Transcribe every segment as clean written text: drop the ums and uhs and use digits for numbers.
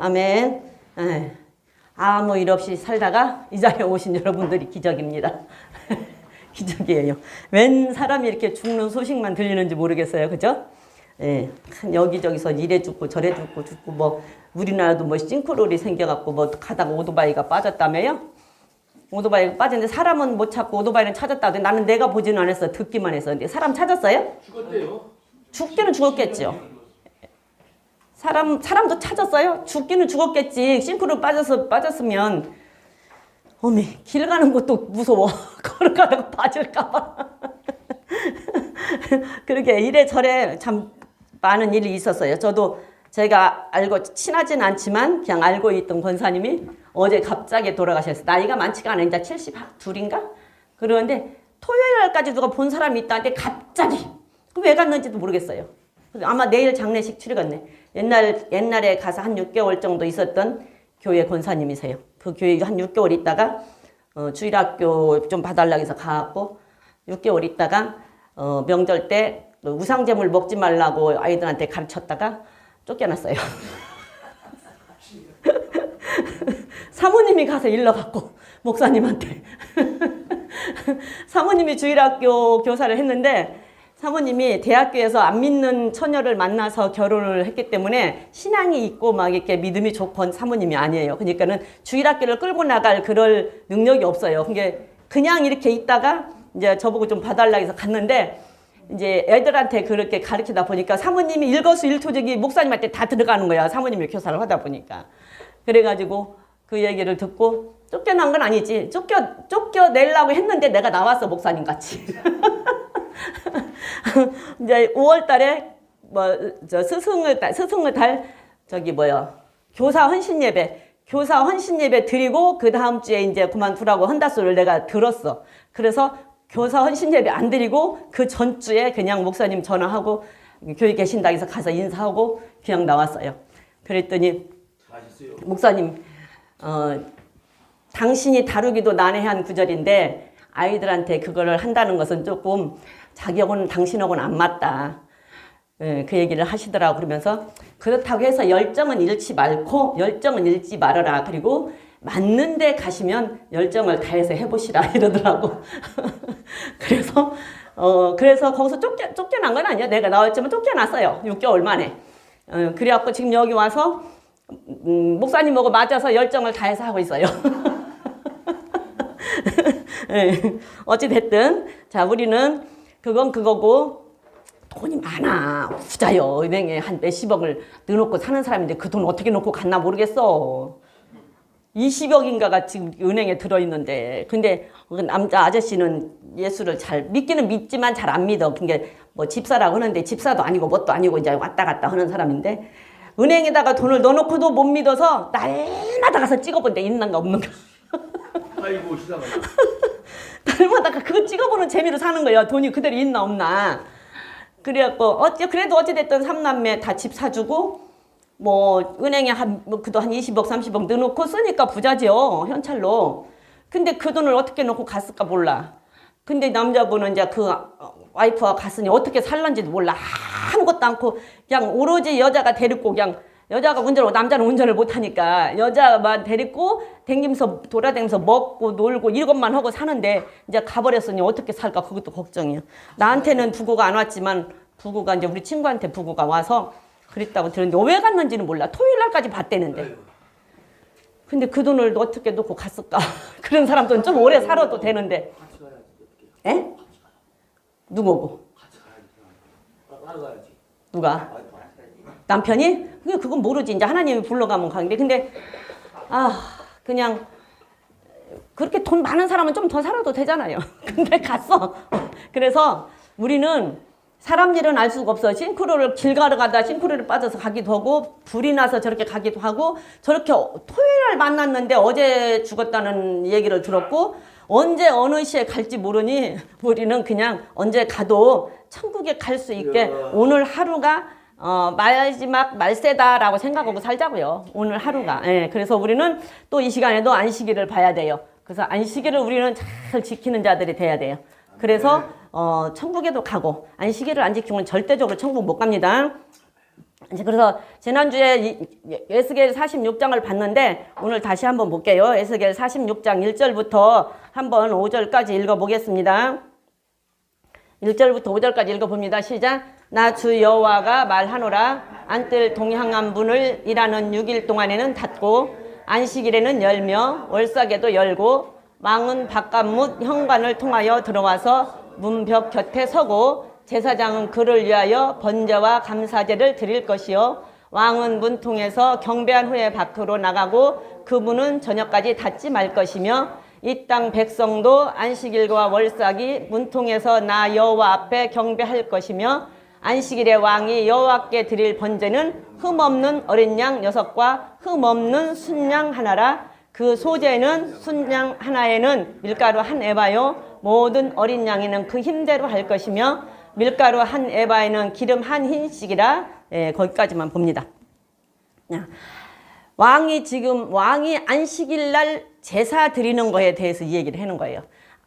아멘. 예. 아무 일 없이 살다가 이 자리에 오신 여러분들이 기적입니다. 기적이에요. 웬 사람이 이렇게 죽는 소식만 들리는지 모르겠어요. 그죠? 예. 여기저기서 이래 죽고 저래 죽고 뭐 우리나라도 뭐 싱크롤이 생겨갖고 뭐 가다가 오토바이가 빠졌다며요? 오토바이가 빠졌는데 사람은 못 찾고 오토바이는 찾았다고. 나는 내가 보지는 않았어. 듣기만 했어. 근데 사람 찾았어요? 죽었대요. 죽기는 죽었겠죠. 사람도 찾았어요? 죽기는 죽었겠지. 싱크로 빠졌으면. 어메, 길 가는 것도 무서워. 걸어가다가 빠질까봐. 그렇게 이래저래 참 많은 일이 있었어요. 저도 제가 알고, 친하진 않지만 그냥 알고 있던 권사님이 어제 갑자기 돌아가셨어요. 나이가 많지가 않아요. 이제 72인가? 그러는데 토요일 날까지 누가 본 사람이 있다는데 갑자기. 왜 갔는지도 모르겠어요. 아마 내일 장례식 치르겠네. 옛날에 가서 한 6개월 정도 있었던 교회 권사님이세요. 그 교회 한 6개월 있다가 주일학교 좀 봐달라고 해서 가갖고 6개월 있다가 명절 때 우상제물 먹지 말라고 아이들한테 가르쳤다가 쫓겨났어요. 사모님이 가서 일러갖고 목사님한테 사모님이 주일학교 교사를 했는데 사모님이 대학교에서 안 믿는 처녀를 만나서 결혼을 했기 때문에 신앙이 있고 막 이렇게 믿음이 좋건 사모님이 아니에요. 그러니까는 주일학교를 끌고 나갈 그럴 능력이 없어요. 그냥 이렇게 있다가 이제 저보고 좀 봐달라 해서 갔는데 이제 애들한테 그렇게 가르치다 보니까 사모님이 일거수일투족이 목사님한테 다 들어가는 거야. 사모님이 교사를 하다 보니까. 그래가지고 그 얘기를 듣고 쫓겨난 건 아니지. 쫓겨내려고 했는데 내가 나왔어, 목사님 같이. 이제 5월 달에 스승을 달 교사 헌신 예배 드리고 그 다음 주에 이제 그만두라고 한다 소리를 내가 들었어. 그래서 교사 헌신 예배 안 드리고 그 전주에 그냥 목사님 전화하고 교회 계신다 해서 가서 인사하고 그냥 나왔어요. 그랬더니 목사님 당신이 다루기도 난해한 구절인데 아이들한테 그거를 한다는 것은 조금 자기하고는 당신하고는 안 맞다. 그 얘기를 하시더라고. 그러면서 그렇다고 해서 열정은 잃지 말아라. 그리고 맞는 데 가시면 열정을 다해서 해보시라 이러더라고. 그래서 거기서 쫓겨난 건 아니야. 내가 나왔지만 쫓겨났어요. 6개월 만에. 그래갖고 지금 여기 와서 목사님하고 맞아서 열정을 다해서 하고 있어요. 어찌됐든 자 우리는 그건 그거고 돈이 많아. 부자요. 은행에 한 몇십억을 넣어놓고 사는 사람인데 그 돈 어떻게 놓고 갔나 모르겠어. 20억인가가 지금 은행에 들어있는데 근데 남자 아저씨는 예수를 잘 믿기는 믿지만 잘 안 믿어. 그게 뭐 집사라고 하는데 집사도 아니고 뭣도 아니고 이제 왔다 갔다 하는 사람인데 은행에다가 돈을 넣어놓고도 못 믿어서 날마다 가서 찍어본 데 있는가 없는가. 아이고 시다가 날마다 그거 찍어보는 재미로 사는 거예요. 돈이 그대로 있나 없나. 그래갖고 그래도 어찌됐든 3남매 다 집 사주고 뭐 은행에 그도 한 20억 30억 넣어놓고 쓰니까 부자죠. 현찰로. 근데 그 돈을 어떻게 넣고 갔을까 몰라. 근데 남자분은 이제 그 와이프가 갔으니 어떻게 살란지도 몰라. 아무것도 않고 그냥 오로지 여자가 데리고 그냥 여자가 운전하고 남자는 운전을 못하니까 여자만 데리고 돌아다니면서 먹고 놀고 이것만 하고 사는데 이제 가버렸으니 어떻게 살까 그것도 걱정이에요. 나한테는 부고가 안 왔지만 부고가 이제 우리 친구한테 부고가 와서 그랬다고 들었는데 왜 갔는지는 몰라. 토요일 날까지 봤대는데. 근데 그 돈을 어떻게 놓고 갔을까. 그런 사람들은 좀 오래 살아도 되는데. 에? 누구고? 누가? 남편이? 그건 모르지. 이제 하나님이 불러가면 가는데. 근데, 그냥, 그렇게 돈 많은 사람은 좀 더 살아도 되잖아요. 근데 갔어. 그래서 우리는 사람 일은 알 수가 없어. 싱크로를 길 가다 싱크로를 빠져서 가기도 하고, 불이 나서 저렇게 가기도 하고, 저렇게 토요일 날 만났는데 어제 죽었다는 얘기를 들었고, 언제 어느 시에 갈지 모르니 우리는 그냥 언제 가도 천국에 갈 수 있게 오늘 하루가 마지막 말세다라고 생각하고 살자고요. 오늘 하루가. 예, 그래서 우리는 또 이 시간에도 안식일을 봐야 돼요. 그래서 안식일을 우리는 잘 지키는 자들이 돼야 돼요. 그래서 천국에도 가고 안식일을 안 지키면 절대적으로 천국 못 갑니다. 이제 그래서 지난주에 에스겔 46장을 봤는데 오늘 다시 한번 볼게요. 에스겔 46장 1절부터 한번 5절까지 읽어보겠습니다. 1절부터 5절까지 읽어봅니다. 시작. 나 주 여호와가 말하노라. 안뜰 동향한 문을 일하는 6일 동안에는 닫고 안식일에는 열며 월삭에도 열고 왕은 바깥문 현관을 통하여 들어와서 문벽 곁에 서고 제사장은 그를 위하여 번제와 감사제를 드릴 것이요 왕은 문통에서 경배한 후에 밖으로 나가고 그 문은 저녁까지 닫지 말 것이며 이 땅 백성도 안식일과 월삭이 문통에서 나 여호와 앞에 경배할 것이며 안식일에 왕이 여호와께 드릴 번제는 흠없는 어린 양 6과 흠없는 순양 하나라. 그 소재는 순양 하나에는 밀가루 한 에바요 모든 어린 양에는 그 힘대로 할 것이며 밀가루 한 에바에는 기름 한 흰씩이라. 거기까지만 봅니다. 왕이 안식일 날 제사 드리는 거에 대해서 이 얘기를 하는 거예요.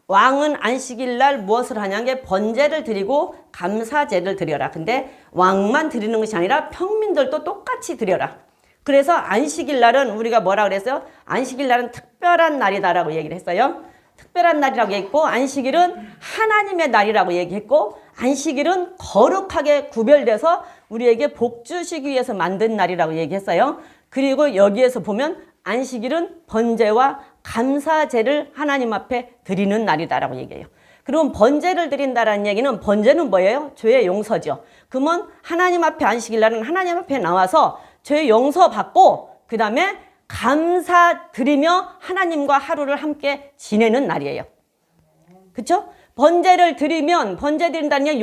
왕은 안식일 날 무엇을 하냐는 게 번제를 드리고 감사제를 드려라. 근데 왕만 드리는 것이 아니라 평민들도 똑같이 드려라. 그래서 안식일 날은 우리가 뭐라 그랬어요? 안식일 날은 특별한 날이다라고 얘기를 했어요. 특별한 날이라고 얘기했고 안식일은 하나님의 날이라고 얘기했고 안식일은 거룩하게 구별돼서 우리에게 복 주시기 위해서 만든 날이라고 얘기했어요. 그리고 여기에서 보면 안식일은 번제와 감사제를 하나님 앞에 드리는 날이다라고 얘기해요. 그럼 번제를 드린다라는 얘기는 번제는 뭐예요? 죄의 용서죠. 그러면 하나님 앞에 안식일 날은 하나님 앞에 나와서 죄 용서 받고 그 다음에 감사 드리며 하나님과 하루를 함께 지내는 날이에요. 그렇죠? 번제를 드리면 번제 드린다는 게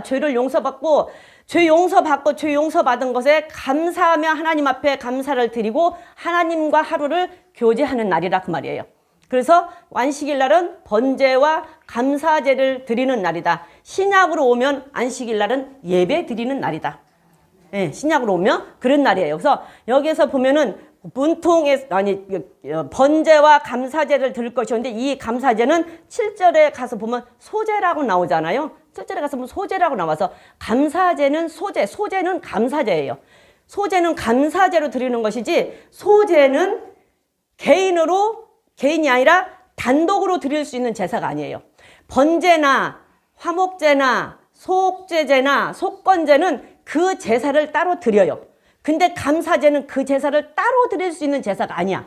죄를 용서받고 죄 용서받은 것에 감사하며 하나님 앞에 감사를 드리고 하나님과 하루를 교제하는 날이라 그 말이에요. 그래서 안식일 날은 번제와 감사제를 드리는 날이다. 신약으로 오면 안식일 날은 예배 드리는 날이다. 네, 신약으로 오면 그런 날이에요. 그래서 여기에서 보면은 번제와 감사제를 드릴 것이었는데 이 감사제는 7절에 가서 보면 소제라고 나오잖아요. 7절에 가서 보면 소제라고 나와서 감사제는 소제는 감사제예요. 소제는 감사제로 드리는 것이지 소제는 개인이 아니라 단독으로 드릴 수 있는 제사가 아니에요. 번제나 화목제나 속죄제나 속건제는 그 제사를 따로 드려요. 근데 감사제는 그 제사를 따로 드릴 수 있는 제사가 아니야.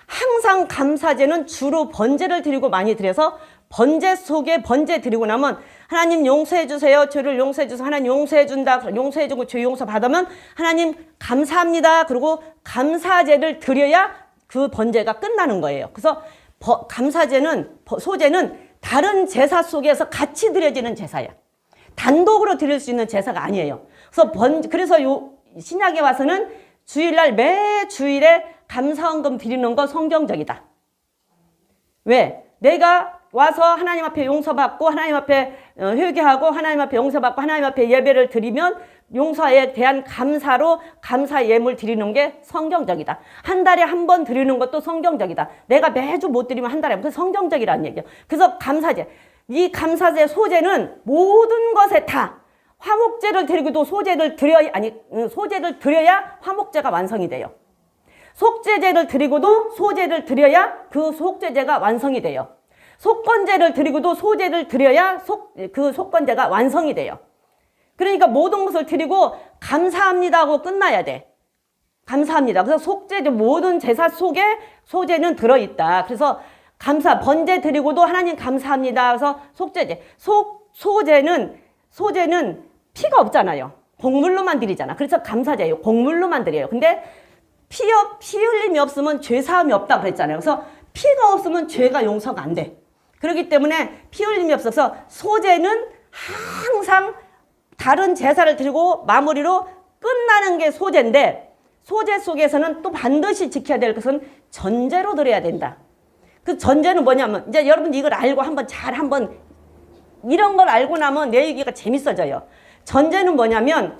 항상 감사제는 주로 번제를 드리고 많이 드려서 번제 속에 번제 드리고 나면 하나님 용서해 주세요. 죄를 용서해 주세요. 하나님 용서해 준다. 용서해 주고 죄 용서 받으면 하나님 감사합니다. 그리고 감사제를 드려야 그 번제가 끝나는 거예요. 그래서 소제는 다른 제사 속에서 같이 드려지는 제사야. 단독으로 드릴 수 있는 제사가 아니에요. 그래서 신약에 와서는 주일날 매 주일에 감사헌금 드리는 거 성경적이다. 왜? 내가 와서 하나님 앞에 용서받고 하나님 앞에 회개하고 하나님 앞에 용서받고 하나님 앞에 예배를 드리면 용서에 대한 감사로 감사 예물 드리는 게 성경적이다. 한 달에 한 번 드리는 것도 성경적이다. 내가 매주 못 드리면 한 달에 한 번 성경적이라는 얘기예요. 그래서 감사제, 이 감사제 소제는 모든 것에 다 화목제를 드리고도 소제를 드려야 화목제가 완성이 돼요. 속죄제를 드리고도 소제를 드려야 그 속죄제가 완성이 돼요. 속건제를 드리고도 소제를 드려야 그 속건제가 완성이 돼요. 그러니까 모든 것을 드리고 감사합니다 하고 끝나야 돼. 감사합니다. 그래서 속죄제 모든 제사 속에 소제는 들어있다. 그래서 번제 드리고도 하나님 감사합니다. 그래서 속죄제. 소제는 피가 없잖아요. 곡물로만 드리잖아. 그래서 감사제예요. 곡물로만 드려요. 근데 피 흘림이 없으면 죄사함이 없다 그랬잖아요. 그래서 피가 없으면 죄가 용서가 안 돼. 그렇기 때문에 피 흘림이 없어서 소제는 항상 다른 제사를 드리고 마무리로 끝나는 게 소제인데 소제 속에서는 또 반드시 지켜야 될 것은 전제로 드려야 된다. 그 전제는 뭐냐면 이제 여러분 이걸 알고 한번 이런 걸 알고 나면 내 얘기가 재밌어져요. 전제는 뭐냐면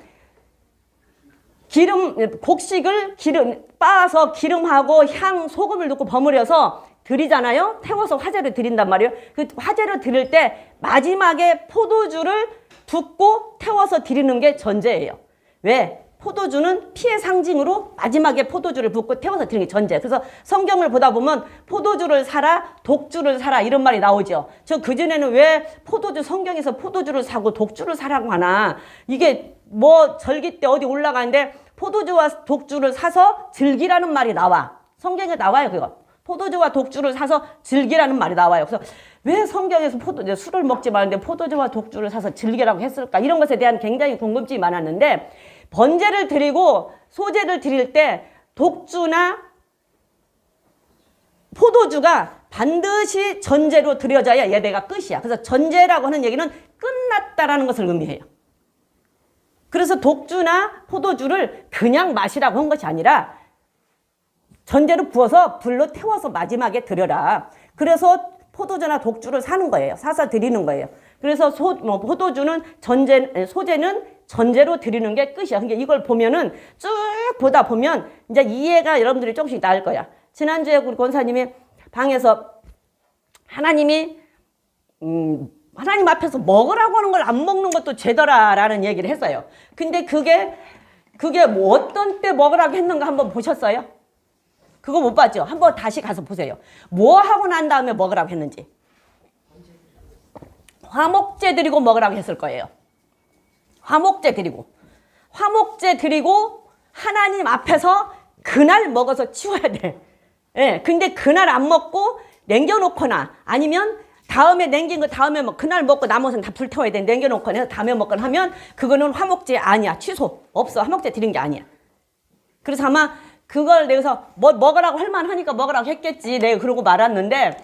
곡식을 빻아서 기름하고 향, 소금을 넣고 버무려서 드리잖아요. 태워서 화제를 드린단 말이에요. 그 화제를 드릴 때 마지막에 포도주를 붓고 태워서 드리는 게 전제예요. 왜? 포도주는 피의 상징으로 마지막에 포도주를 붓고 태워서 드리는 게 전제. 그래서 성경을 보다 보면 포도주를 사라, 독주를 사라 이런 말이 나오죠. 저 그전에는 왜 포도주 성경에서 포도주를 사고 독주를 사라고 하나. 이게 뭐 절기 때 어디 올라가는데 포도주와 독주를 사서 즐기라는 말이 나와. 성경에 나와요 그거. 포도주와 독주를 사서 즐기라는 말이 나와요. 그래서 왜 성경에서 술을 먹지 말는데 포도주와 독주를 사서 즐기라고 했을까? 이런 것에 대한 굉장히 궁금증이 많았는데 번제를 드리고 소제를 드릴 때 독주나 포도주가 반드시 전제로 드려져야 예배가 끝이야. 그래서 전제라고 하는 얘기는 끝났다라는 것을 의미해요. 그래서 독주나 포도주를 그냥 마시라고 한 것이 아니라 전제로 부어서 불로 태워서 마지막에 드려라. 그래서 포도주나 독주를 사는 거예요. 사서 드리는 거예요. 그래서 포도주는 소제는 전제로 드리는 게 끝이야. 그러니까 이걸 보면은 쭉 보다 보면 이제 이해가 여러분들이 조금씩 나을 거야. 지난주에 우리 권사님이 방에서 하나님 앞에서 먹으라고 하는 걸 안 먹는 것도 죄더라라는 얘기를 했어요. 근데 그게 뭐 어떤 때 먹으라고 했는가 한번 보셨어요? 그거 못 봤죠? 한번 다시 가서 보세요. 뭐 하고 난 다음에 먹으라고 했는지. 화목제 드리고 먹으라고 했을 거예요. 화목제 드리고 하나님 앞에서 그날 먹어서 치워야 돼. 예, 근데 그날 안 먹고 남겨놓거나 아니면 다음에 남긴 거 다음에 그날 먹고 남은 다 불태워야 돼. 남겨놓거나 해서 다음에 먹거나 하면 그거는 화목제 아니야. 취소. 없어. 화목제 드린 게 아니야. 그래서 아마 그걸 내가서 뭐 먹으라고 할 만하니까 먹으라고 했겠지. 내가 그러고 말았는데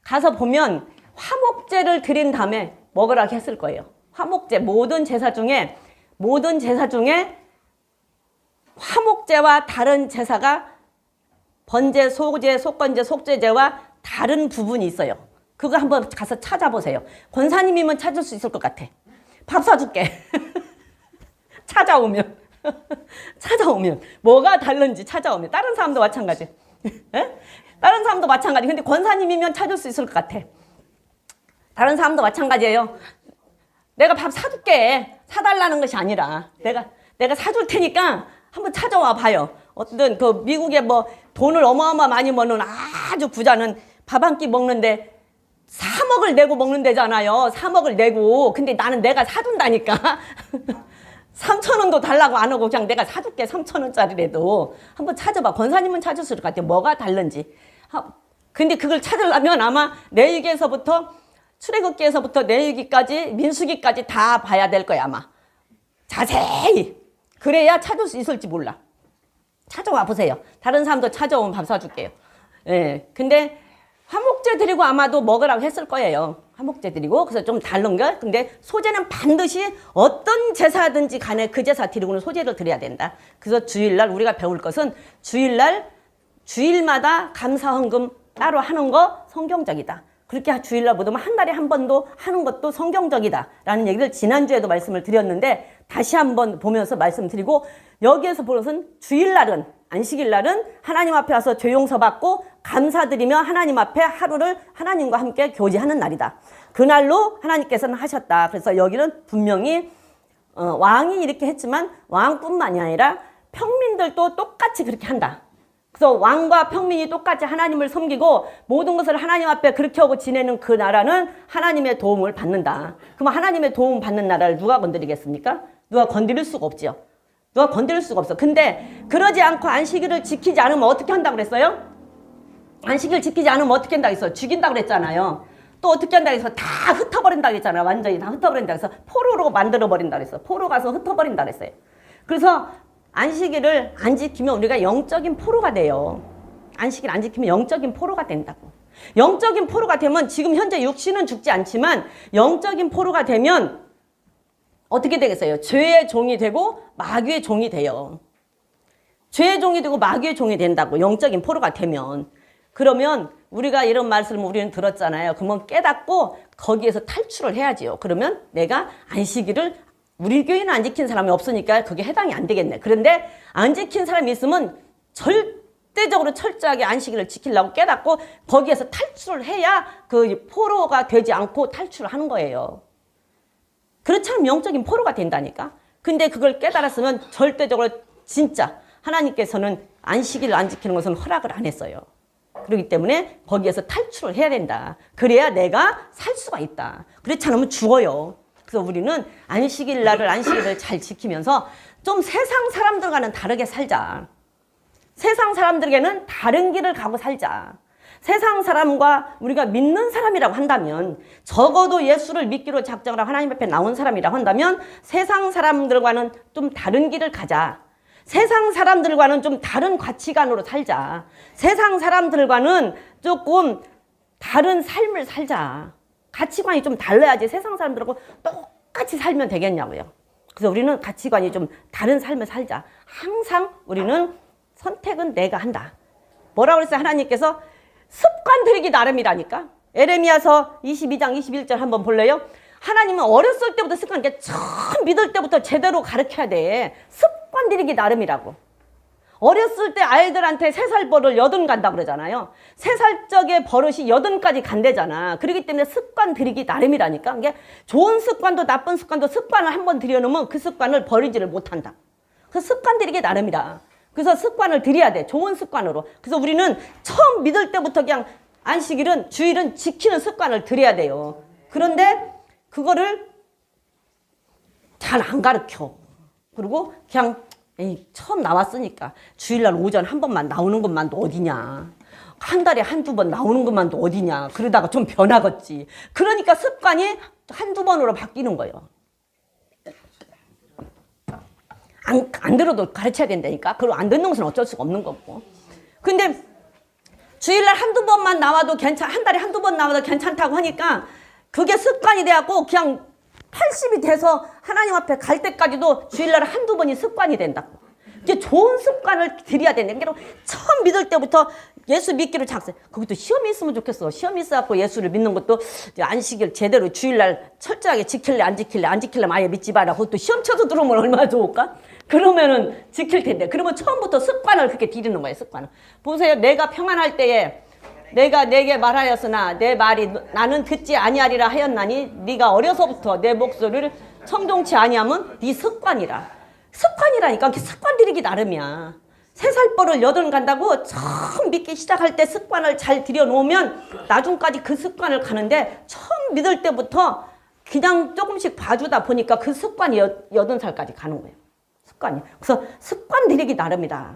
가서 보면 화목제를 드린 다음에 먹으라고 했을 거예요. 화목제 모든 제사 중에 화목제와 다른 제사가 번제, 소제, 속건제, 속죄제와 다른 부분이 있어요. 그거 한번 가서 찾아보세요. 권사님이면 찾을 수 있을 것 같아. 밥 사줄게. 찾아오면 뭐가 다른지 찾아오면 다른 사람도 마찬가지. 에? 다른 사람도 마찬가지. 근데 권사님이면 찾을 수 있을 것 같아. 다른 사람도 마찬가지예요. 내가 밥 사줄게. 사달라는 것이 아니라 내가 사줄 테니까 한번 찾아와 봐요. 어떤 그 미국에 뭐 돈을 어마어마 많이 버는 아주 부자는 밥 한 끼 먹는데 3억을 내고 먹는 데잖아요. 3억을 내고. 근데 나는 내가 사준다니까. 3,000원도 달라고 안 하고 그냥 내가 사줄게. 3,000원짜리라도. 한번 찾아봐. 권사님은 찾을 수 있을 것 같아요. 뭐가 다른지. 근데 그걸 찾으려면 아마 레위기에서부터 출애굽기에서부터 레위기까지 민수기까지 다 봐야 될 거야 아마. 자세히. 그래야 찾을 수 있을지 몰라. 찾아와 보세요. 다른 사람도 찾아오면 밥 사줄게요. 예. 근데 화목제 드리고 아마도 먹으라고 했을 거예요. 화목제 드리고. 그래서 좀 다른 거. 근데 소제는 반드시 어떤 제사든지 간에 그 제사 드리고는 소제를 드려야 된다. 그래서 주일날 우리가 배울 것은 주일마다 감사헌금 따로 하는 거 성경적이다. 그렇게 주일날 보면 한 달에 한 번도 하는 것도 성경적이다 라는 얘기를 지난주에도 말씀을 드렸는데 다시 한번 보면서 말씀드리고 여기에서 보는 것은 주일날은 안식일날은 하나님 앞에 와서 죄 용서 받고 감사드리며 하나님 앞에 하루를 하나님과 함께 교제하는 날이다. 그날로 하나님께서는 하셨다. 그래서 여기는 분명히 왕이 이렇게 했지만 왕뿐만이 아니라 평민들도 똑같이 그렇게 한다. 그래서 왕과 평민이 똑같이 하나님을 섬기고 모든 것을 하나님 앞에 그렇게 하고 지내는 그 나라는 하나님의 도움을 받는다. 그럼 하나님의 도움 받는 나라를 누가 건드리겠습니까? 누가 건드릴 수가 없죠. 누가 건드릴 수가 없어. 근데 그러지 않고 안식일을 지키지 않으면 어떻게 한다고 그랬어요? 안식일 지키지 않으면 어떻게 한다고 했어요? 죽인다고 그랬잖아요. 또 어떻게 한다고 해서 다 흩어버린다고 했잖아요. 완전히 다 흩어버린다고 해서 포로로 만들어버린다고 했어요. 포로 가서 흩어버린다고 했어요. 그래서 안식일을 안 지키면 우리가 영적인 포로가 돼요. 안식일 안 지키면 영적인 포로가 된다고. 영적인 포로가 되면 지금 현재 육신은 죽지 않지만 영적인 포로가 되면 어떻게 되겠어요? 죄의 종이 되고 마귀의 종이 돼요. 죄의 종이 되고 마귀의 종이 된다고. 영적인 포로가 되면. 그러면 우리가 이런 말씀을 우리는 들었잖아요. 그러면 깨닫고 거기에서 탈출을 해야지요. 그러면 내가 안식일을 우리 교회는 안 지킨 사람이 없으니까 그게 해당이 안 되겠네. 그런데 안 지킨 사람이 있으면 절대적으로 철저하게 안식일을 지키려고 깨닫고 거기에서 탈출을 해야 그 포로가 되지 않고 탈출을 하는 거예요. 그렇지 않으면 영적인 포로가 된다니까. 근데 그걸 깨달았으면 절대적으로 진짜 하나님께서는 안식일을 안 지키는 것은 허락을 안 했어요. 그렇기 때문에 거기에서 탈출을 해야 된다. 그래야 내가 살 수가 있다. 그렇지 않으면 죽어요. 그래서 우리는 안식일을 잘 지키면서 좀 세상 사람들과는 다르게 살자. 세상 사람들에게는 다른 길을 가고 살자. 세상 사람과 우리가 믿는 사람이라고 한다면, 적어도 예수를 믿기로 작정을 하고 하나님 앞에 나온 사람이라고 한다면 세상 사람들과는 좀 다른 길을 가자. 세상 사람들과는 좀 다른 가치관으로 살자. 세상 사람들과는 조금 다른 삶을 살자. 가치관이 좀 달라야지 세상 사람들하고 똑같이 살면 되겠냐고요. 그래서 우리는 가치관이 좀 다른 삶을 살자. 항상 우리는 선택은 내가 한다. 뭐라고 그랬어요? 하나님께서 습관 들이기 나름이라니까. 에레미야서 22장 21절 한번 볼래요? 하나님은 어렸을 때부터 습관, 그러니까 처음 믿을 때부터 제대로 가르쳐야 돼. 습관 들이기 나름이라고. 어렸을 때 아이들한테 3살 버릇 80 간다 그러잖아요. 3살 적의 버릇이 80까지 간대잖아. 그렇기 때문에 습관 들이기 나름이라니까. 이게 좋은 습관도 나쁜 습관도 습관을 한번 들여놓으면 그 습관을 버리지를 못한다. 그래서 습관 들이기 나름이다. 그래서 습관을 들여야 돼. 좋은 습관으로. 그래서 우리는 처음 믿을 때부터 그냥 안식일은, 주일은 지키는 습관을 들여야 돼요. 그런데 그거를 잘 안 가르쳐. 그리고 그냥 에이, 처음 나왔으니까 주일날 오전 한 번만 나오는 것만도 어디냐. 한 달에 한두 번 나오는 것만도 어디냐. 그러다가 좀 변하겠지. 그러니까 습관이 한두 번으로 바뀌는 거예요. 안 들어도 가르쳐야 된다니까. 그리고 안 듣는 것은 어쩔 수가 없는 거고. 근데 주일날 한두 번만 나와도 한 달에 한두 번 나와도 괜찮다고 하니까 그게 습관이 돼갖고 그냥 80이 돼서 하나님 앞에 갈 때까지도 주일날 한두 번이 습관이 된다고. 이게 좋은 습관을 들여야 된다. 그러니까 처음 믿을 때부터 예수 믿기로 작세. 거기도 시험이 있으면 좋겠어. 시험이 있어갖고 예수를 믿는 것도 안식일 제대로 주일날 철저하게 지킬래 안 지킬래 안 지킬래 아예 믿지 마라. 그것도 시험 쳐서 들어오면 얼마나 좋을까? 그러면은 지킬 텐데. 그러면 처음부터 습관을 그렇게 들이는 거예요. 습관을. 보세요. 내가 평안할 때에 내가 내게 말하였으나 내 말이 나는 듣지 아니하리라 하였나니 네가 어려서부터 내 목소리를 청종치 아니하면 네 습관이라. 습관이라니까. 습관 들이기 나름이야. 3살 버릇 80 간다고 처음 믿기 시작할 때 습관을 잘 들여놓으면 나중까지 그 습관을 가는데 처음 믿을 때부터 그냥 조금씩 봐주다 보니까 그 습관이 80살까지 가는 거예요. 습관이. 그래서 습관 들이기 나름이다.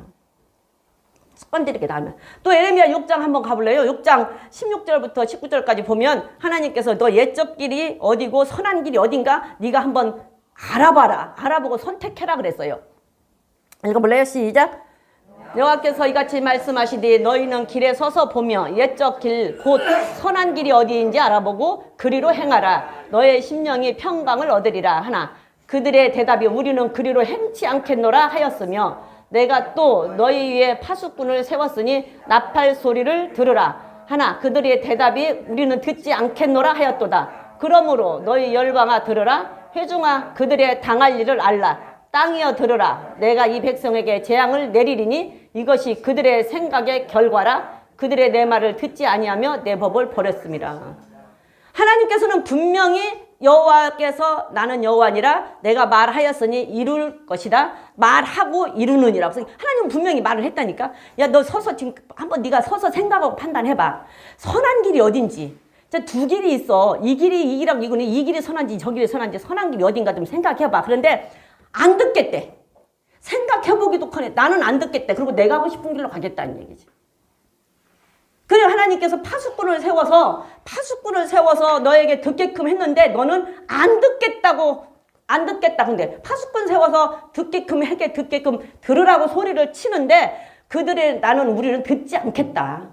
습관 들이기 나름. 또 에레미야 6장 한번 가볼래요? 6장 16절부터 19절까지 보면 하나님께서 너 옛적 길이 어디고 선한 길이 어딘가 네가 한번 알아봐라. 알아보고 선택해라 그랬어요. 읽어볼래요? 시작. 여호와께서 이같이 말씀하시되 너희는 길에 서서 보며 옛적 길 곧 선한 길이 어디인지 알아보고 그리로 행하라. 너의 심령이 평강을 얻으리라 하나 그들의 대답이 우리는 그리로 행치 않겠노라 하였으며 내가 또 너희 위에 파수꾼을 세웠으니 나팔 소리를 들으라 하나 그들의 대답이 우리는 듣지 않겠노라 하였도다. 그러므로 너희 열방아 들으라. 회중아 그들의 당할 일을 알라. 땅이여 들으라. 내가 이 백성에게 재앙을 내리리니 이것이 그들의 생각의 결과라. 그들의 내 말을 듣지 아니하며 내 법을 버렸습니다. 하나님께서는 분명히 여호와께서 나는 여호와니라 내가 말하였으니 이룰 것이다. 말하고 이루느니라. 하나님은 분명히 말을 했다니까. 야, 너 서서 지금 한번 네가 서서 생각하고 판단해봐. 선한 길이 어딘지. 두 길이 있어. 이 길이랑 이거는 이 길이 선한지 저 길이 선한지 선한 길이 어딘가 좀 생각해봐. 그런데 안 듣겠대. 생각해보기도 커네. 나는 안 듣겠대. 그리고 내가 하고 싶은 길로 가겠다는 얘기지. 그래 하나님께서 파수꾼을 세워서 너에게 듣게끔 했는데 너는 안 듣겠다고 안 듣겠다. 근데 파수꾼 세워서 듣게끔 들으라고 소리를 치는데 우리는 듣지 않겠다.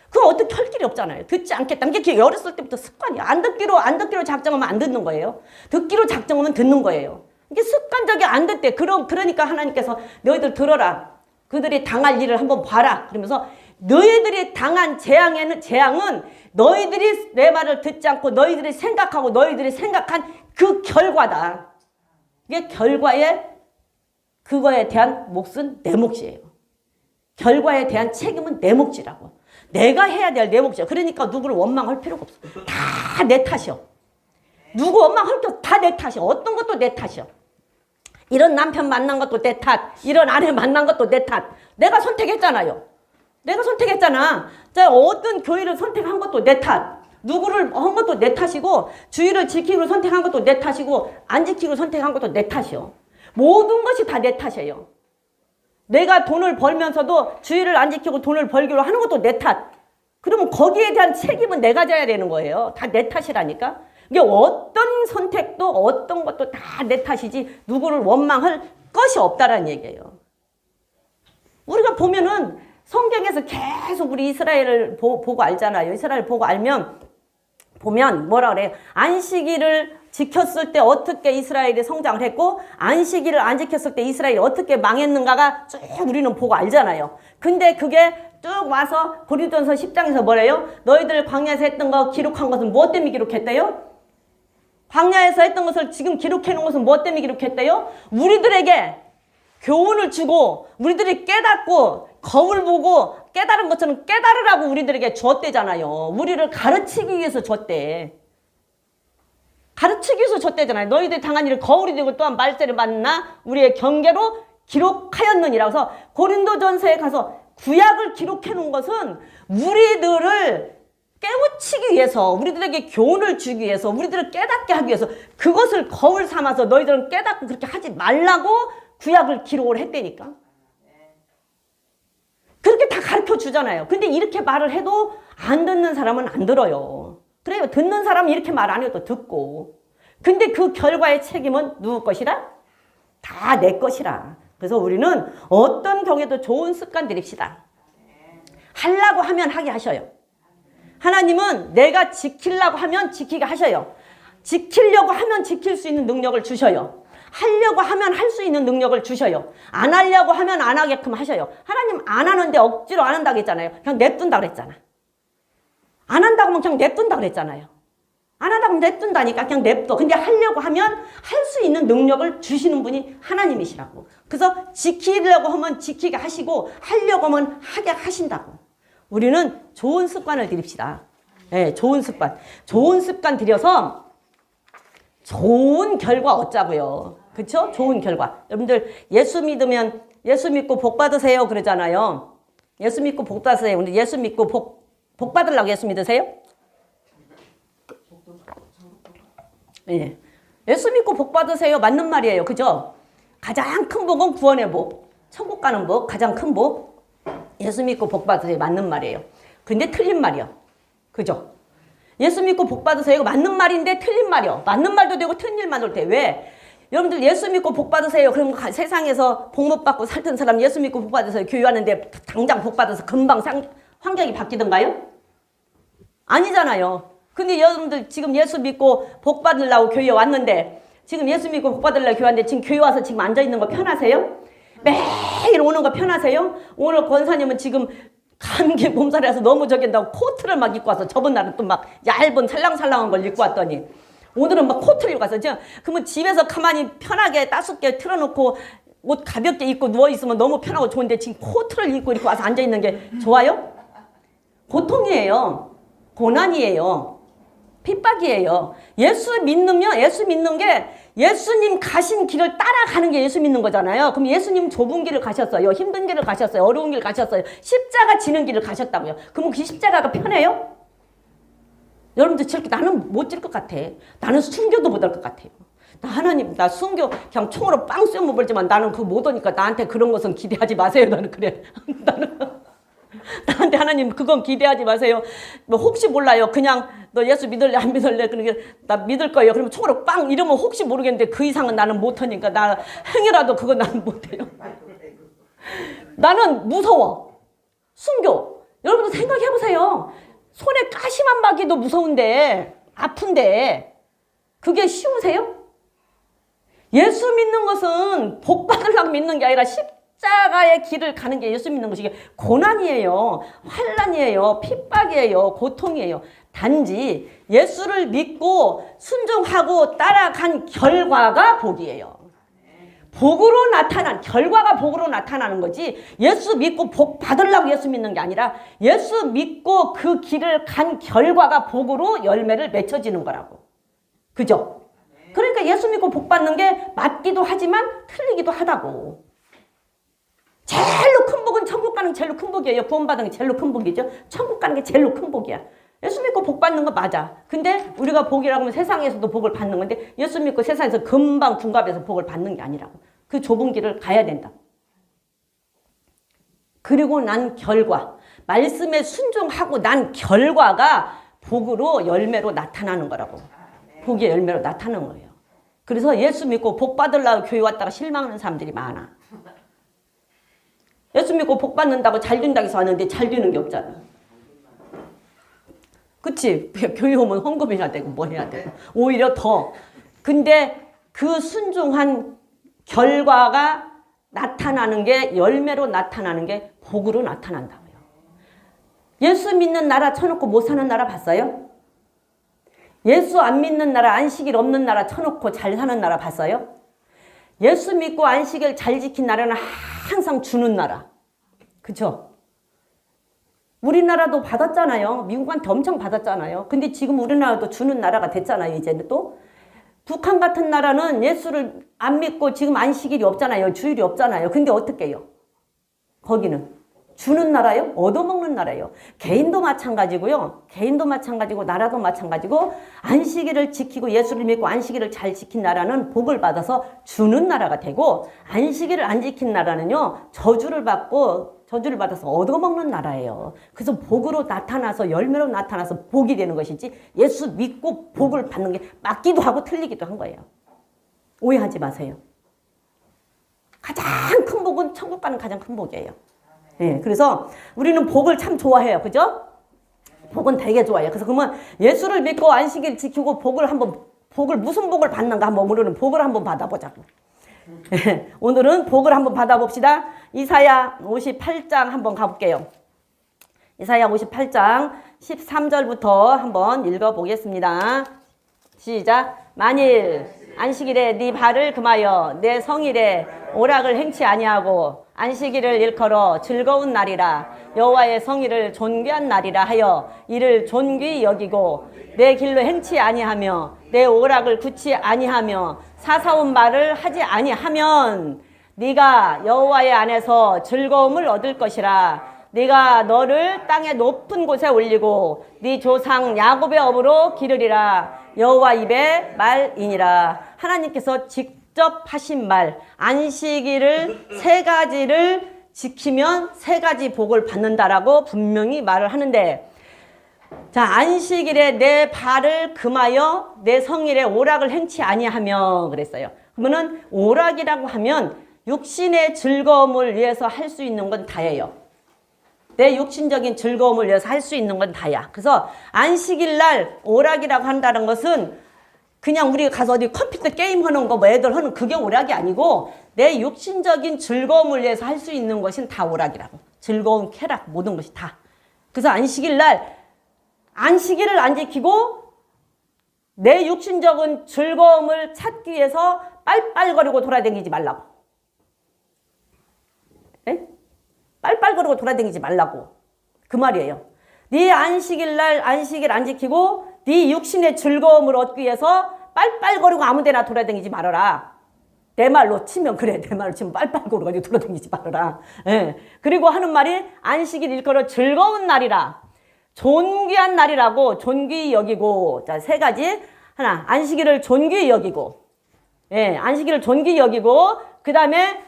그럼 어떻게 할 길이 없잖아요. 듣지 않겠다. 이게 어렸을 때부터 습관이야. 안 듣기로 작정하면 안 듣는 거예요. 듣기로 작정하면 듣는 거예요. 이게 습관적이 안 됐대. 그러니까 하나님께서 너희들 들어라. 그들이 당할 일을 한번 봐라. 그러면서 너희들이 당한 재앙은 너희들이 내 말을 듣지 않고 너희들이 생각하고 너희들이 생각한 그 결과다. 이게 그거에 대한 몫은 내 몫이에요. 결과에 대한 책임은 내 몫이라고. 내가 해야 될 내 몫이야. 그러니까 누구를 원망할 필요가 없어. 다 내 탓이야. 누구 원망할 게 다 내 탓이야. 어떤 것도 내 탓이야. 이런 남편 만난 것도 내 탓, 이런 아내 만난 것도 내 탓. 내가 선택했잖아요. 내가 선택했잖아. 자, 어떤 교회를 선택한 것도 내 탓. 누구를 한 것도 내 탓이고, 주의를 지키기로 선택한 것도 내 탓이고, 안 지키기로 선택한 것도 내 탓이요. 모든 것이 다 내 탓이에요. 내가 돈을 벌면서도 주의를 안 지키고 돈을 벌기로 하는 것도 내 탓. 그러면 거기에 대한 책임은 내가 져야 되는 거예요. 다 내 탓이라니까. 이게 어떤 선택도 어떤 것도 다 내 탓이지 누구를 원망할 것이 없다라는 얘기예요. 우리가 보면은 성경에서 계속 우리 이스라엘을 보고 알잖아요. 이스라엘 보고 알면 보면 뭐라 그래요? 안식일을 지켰을 때 어떻게 이스라엘이 성장을 했고 안식일을 안 지켰을 때 이스라엘이 어떻게 망했는가가 쭉 우리는 보고 알잖아요. 근데 그게 쭉 와서 고린도전서 10장에서 뭐래요? 너희들 광야에서 했던 거 기록한 것은 무엇 때문에 기록했대요? 광야에서 했던 것을 지금 기록해 놓은 것은 무엇 때문에 기록했대요? 우리들에게 교훈을 주고 우리들이 깨닫고 거울 보고 깨달은 것처럼 깨달으라고 우리들에게 줬대잖아요. 우리를 가르치기 위해서 줬대. 가르치기 위해서 줬대잖아요. 너희들이 당한 일을 거울이 되고 또한 말세를 받나 우리의 경계로 기록하였느니라. 그래서 고린도전서에 가서 구약을 기록해 놓은 것은 우리들을 깨우치기 위해서, 우리들에게 교훈을 주기 위해서, 우리들을 깨닫게 하기 위해서 그것을 거울 삼아서 너희들은 깨닫고 그렇게 하지 말라고 구약을 기록을 했다니까. 그렇게 다 가르쳐 주잖아요. 근데 이렇게 말을 해도 안 듣는 사람은 안 들어요. 그래요. 듣는 사람은 이렇게 말 안 해도 듣고. 근데 그 결과의 책임은 누구 것이라? 다 내 것이라. 그래서 우리는 어떤 경우에도 좋은 습관 들입시다. 하려고 하면 하게 하셔요. 하나님은 내가 지키려고 하면 지키게 하셔요. 지키려고 하면 지킬 수 있는 능력을 주셔요. 하려고 하면 할 수 있는 능력을 주셔요. 안 하려고 하면 안 하게끔 하셔요. 하나님 안 하는데 억지로 안 한다고 했잖아요. 그냥 냅둔다 그랬잖아. 안 한다고 하면 그냥 냅둔다 그랬잖아요. 안 한다고 하면 냅둔다니까 그냥 냅둬. 근데 하려고 하면 할 수 있는 능력을 주시는 분이 하나님이시라고. 그래서 지키려고 하면 지키게 하시고 하려고 하면 하게 하신다고. 우리는 좋은 습관을 들입시다. 네, 좋은 습관. 좋은 습관 들여서 좋은 결과 얻자고요. 그렇죠? 좋은 결과. 여러분들 예수 믿으면 예수 믿고 복 받으세요 그러잖아요. 예수 믿고 복 받으세요. 근데 예수 믿고 복 받으려고 예수 믿으세요? 예. 예수 믿고 복 받으세요. 맞는 말이에요. 그죠? 가장 큰 복은 구원의 복. 천국 가는 복. 가장 큰 복. 예수 믿고 복 받으세요. 맞는 말이에요. 근데 틀린 말이요. 그죠? 예수 믿고 복 받으세요. 맞는 말인데 틀린 말이요. 맞는 말도 되고 틀린 말도 돼. 왜? 여러분들 예수 믿고 복 받으세요. 그럼 세상에서 복 못 받고 살던 사람 예수 믿고 복 받으세요. 교회하는데 당장 복 받아서 금방 환경이 바뀌던가요? 아니잖아요. 근데 여러분들 지금 예수 믿고 복 받으려고 교회에 왔는데 지금 예수 믿고 복 받으려고 교회 왔는데 지금 교회 와서 지금 앉아있는 거 편하세요? 매일 오는 거 편하세요? 오늘 권사님은 지금 감기 몸살이라서 너무 저긴다고 코트를 막 입고 와서 저번 날은 또 막 얇은 살랑살랑한 걸 입고 왔더니 오늘은 막 코트를 입고 왔어. 그러면 집에서 가만히 편하게 따숩게 틀어놓고 옷 가볍게 입고 누워있으면 너무 편하고 좋은데 지금 코트를 입고 이렇게 와서 앉아있는 게 좋아요? 고통이에요. 고난이에요. 핍박이에요. 예수 믿는 게 예수님 가신 길을 따라가는 게 예수 믿는 거잖아요. 그럼 예수님 좁은 길을 가셨어요. 힘든 길을 가셨어요. 어려운 길을 가셨어요. 십자가 지는 길을 가셨다고요. 그럼 그 십자가가 편해요? 여러분들 저렇게 나는 못 질 것 같아. 나는 순교도 못 할 것 같아요. 하나님, 나 순교 그냥 총으로 빵 쏘면 벌지만 나는 그거 못 오니까 나한테 그런 것은 기대하지 마세요. 나는 그래. 나한테 하나님 그건 기대하지 마세요. 뭐 혹시 몰라요. 그냥 너 예수 믿을래 안 믿을래? 그러니까 나 믿을 거예요. 그러면 총으로 빵 이러면 혹시 모르겠는데 그 이상은 나는 못하니까 나 행여라도 그건 나는 못해요. 나는 무서워. 순교. 여러분들 생각해보세요. 손에 가시 한 박이도 무서운데 아픈데 그게 쉬우세요? 예수 믿는 것은 복 받으려고 믿는 게 아니라 십자가의 길을 가는 게 예수 믿는 것이 고난이에요. 환난이에요. 핍박이에요. 고통이에요. 단지 예수를 믿고 순종하고 따라간 결과가 복이에요. 복으로 나타난 결과가 복으로 나타나는 거지 예수 믿고 복 받으려고 예수 믿는 게 아니라 예수 믿고 그 길을 간 결과가 복으로 열매를 맺혀지는 거라고. 그죠? 그러니까 예수 믿고 복 받는 게 맞기도 하지만 틀리기도 하다고. 제일로 큰 복은 천국 가는 게 제일로 큰 복이에요. 구원받는 게 제일로 큰 복이죠. 천국 가는 게 제일로 큰 복이야. 예수 믿고 복 받는 거 맞아. 근데 우리가 복이라고 하면 세상에서도 복을 받는 건데 예수 믿고 세상에서 금방 둔갑해서 복을 받는 게 아니라고. 그 좁은 길을 가야 된다. 그리고 난 결과, 말씀에 순종하고 난 결과가 복으로 열매로 나타나는 거라고. 복의 열매로 나타나는 거예요. 그래서 예수 믿고 복 받으려고 교회 왔다가 실망하는 사람들이 많아. 예수 믿고 복 받는다고 잘 된다고 해서 왔는데 잘 되는 게 없잖아. 그치? 교회 오면 헌금해야 되고 뭐 해야 되고 오히려 더. 근데 그 순종한 결과가 나타나는 게 열매로 나타나는 게 복으로 나타난다고요. 예수 믿는 나라 쳐놓고 못 사는 나라 봤어요? 예수 안 믿는 나라, 안식일 없는 나라 쳐놓고 잘 사는 나라 봤어요? 예수 믿고 안식일 잘 지킨 나라는 항상 주는 나라. 그쵸? 우리나라도 받았잖아요. 미국한테 엄청 받았잖아요. 근데 지금 우리나라도 주는 나라가 됐잖아요. 이제는 또. 북한 같은 나라는 예수를 안 믿고 지금 안식일이 없잖아요. 주일이 없잖아요. 근데 어떻게 해요? 거기는 주는 나라요? 얻어먹는 나라예요. 개인도 마찬가지고요. 개인도 마찬가지고 나라도 마찬가지고 안식일을 지키고 예수를 믿고 안식일을 잘 지킨 나라는 복을 받아서 주는 나라가 되고 안식일을 안 지킨 나라는요. 저주를 받아서 얻어먹는 나라예요. 그래서 복으로 나타나서 열매로 나타나서 복이 되는 것이지 예수 믿고 복을 받는 게 맞기도 하고 틀리기도 한 거예요. 오해하지 마세요. 가장 큰 복은 천국 가는 가장 큰 복이에요. 예, 그래서 우리는 복을 참 좋아해요. 그죠? 복은 되게 좋아해요. 그래서 그러면 예수를 믿고 안식일 지키고 복을 무슨 복을 받는가 한번 오늘은 복을 한번 받아보자고. 예, 오늘은 복을 한번 받아봅시다. 이사야 58장 한번 가볼게요. 이사야 58장 13절부터 한번 읽어보겠습니다. 시작. 만일 안식일에 네 발을 금하여 내 성일에 오락을 행치 아니하고 안식일을 일컬어 즐거운 날이라 여호와의 성일을 존귀한 날이라 하여 이를 존귀히 여기고 내 길로 행치 아니하며 내 오락을 굳지 아니하며 사사온 말을 하지 아니하면 네가 여호와의 안에서 즐거움을 얻을 것이라. 네가 너를 땅의 높은 곳에 올리고 네 조상 야곱의 업으로 기르리라. 여호와 입의 말이니라. 하나님께서 직접 하신 말, 안식일을 세 가지를 지키면 세 가지 복을 받는다라고 분명히 말을 하는데, 자, 안식일에 내 발을 금하여 내 성일에 오락을 행치 아니하며 그랬어요. 그러면은 오락이라고 하면 육신의 즐거움을 위해서 할 수 있는 건 다예요. 내 육신적인 즐거움을 위해서 할 수 있는 건 다야. 그래서 안식일 날 오락이라고 한다는 것은 그냥 우리 가서 어디 컴퓨터 게임 하는 거 뭐 애들 하는 그게 오락이 아니고 내 육신적인 즐거움을 위해서 할 수 있는 것은 다 오락이라고. 즐거움, 쾌락, 모든 것이 다. 그래서 안식일 날 안식일을 안 지키고 내 육신적인 즐거움을 찾기 위해서 빨빨거리고 돌아다니지 말라고. 에? 빨빨거리고 돌아다니지 말라고. 그 말이에요. 네 안식일 날 안식일 안 지키고 네 육신의 즐거움을 얻기 위해서 빨빨거리고 아무데나 돌아다니지 말아라. 내 말로 치면 그래. 내 말로 치면 빨빨거리고 돌아다니지 말아라. 예. 그리고 하는 말이 안식일 일컬어 즐거운 날이라. 존귀한 날이라고 존귀히 여기고. 자, 세 가지. 하나, 안식일을 존귀히 여기고. 예, 안식일을 존귀히 여기고. 그 다음에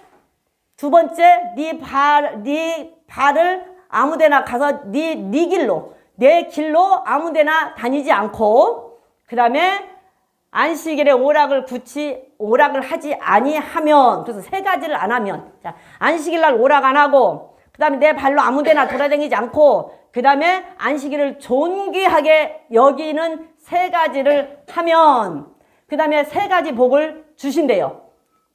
두 번째, 네 발을 아무데나 가서 네 길로, 내 길로 아무데나 다니지 않고, 그 다음에 안식일에 오락을 하지 아니하면, 그래서 세 가지를 안 하면, 자, 안식일 날 오락 안 하고, 그 다음에 내 발로 아무데나 돌아다니지 않고, 그 다음에 안식일을 존귀하게 여기는 세 가지를 하면, 그 다음에 세 가지 복을 주신대요.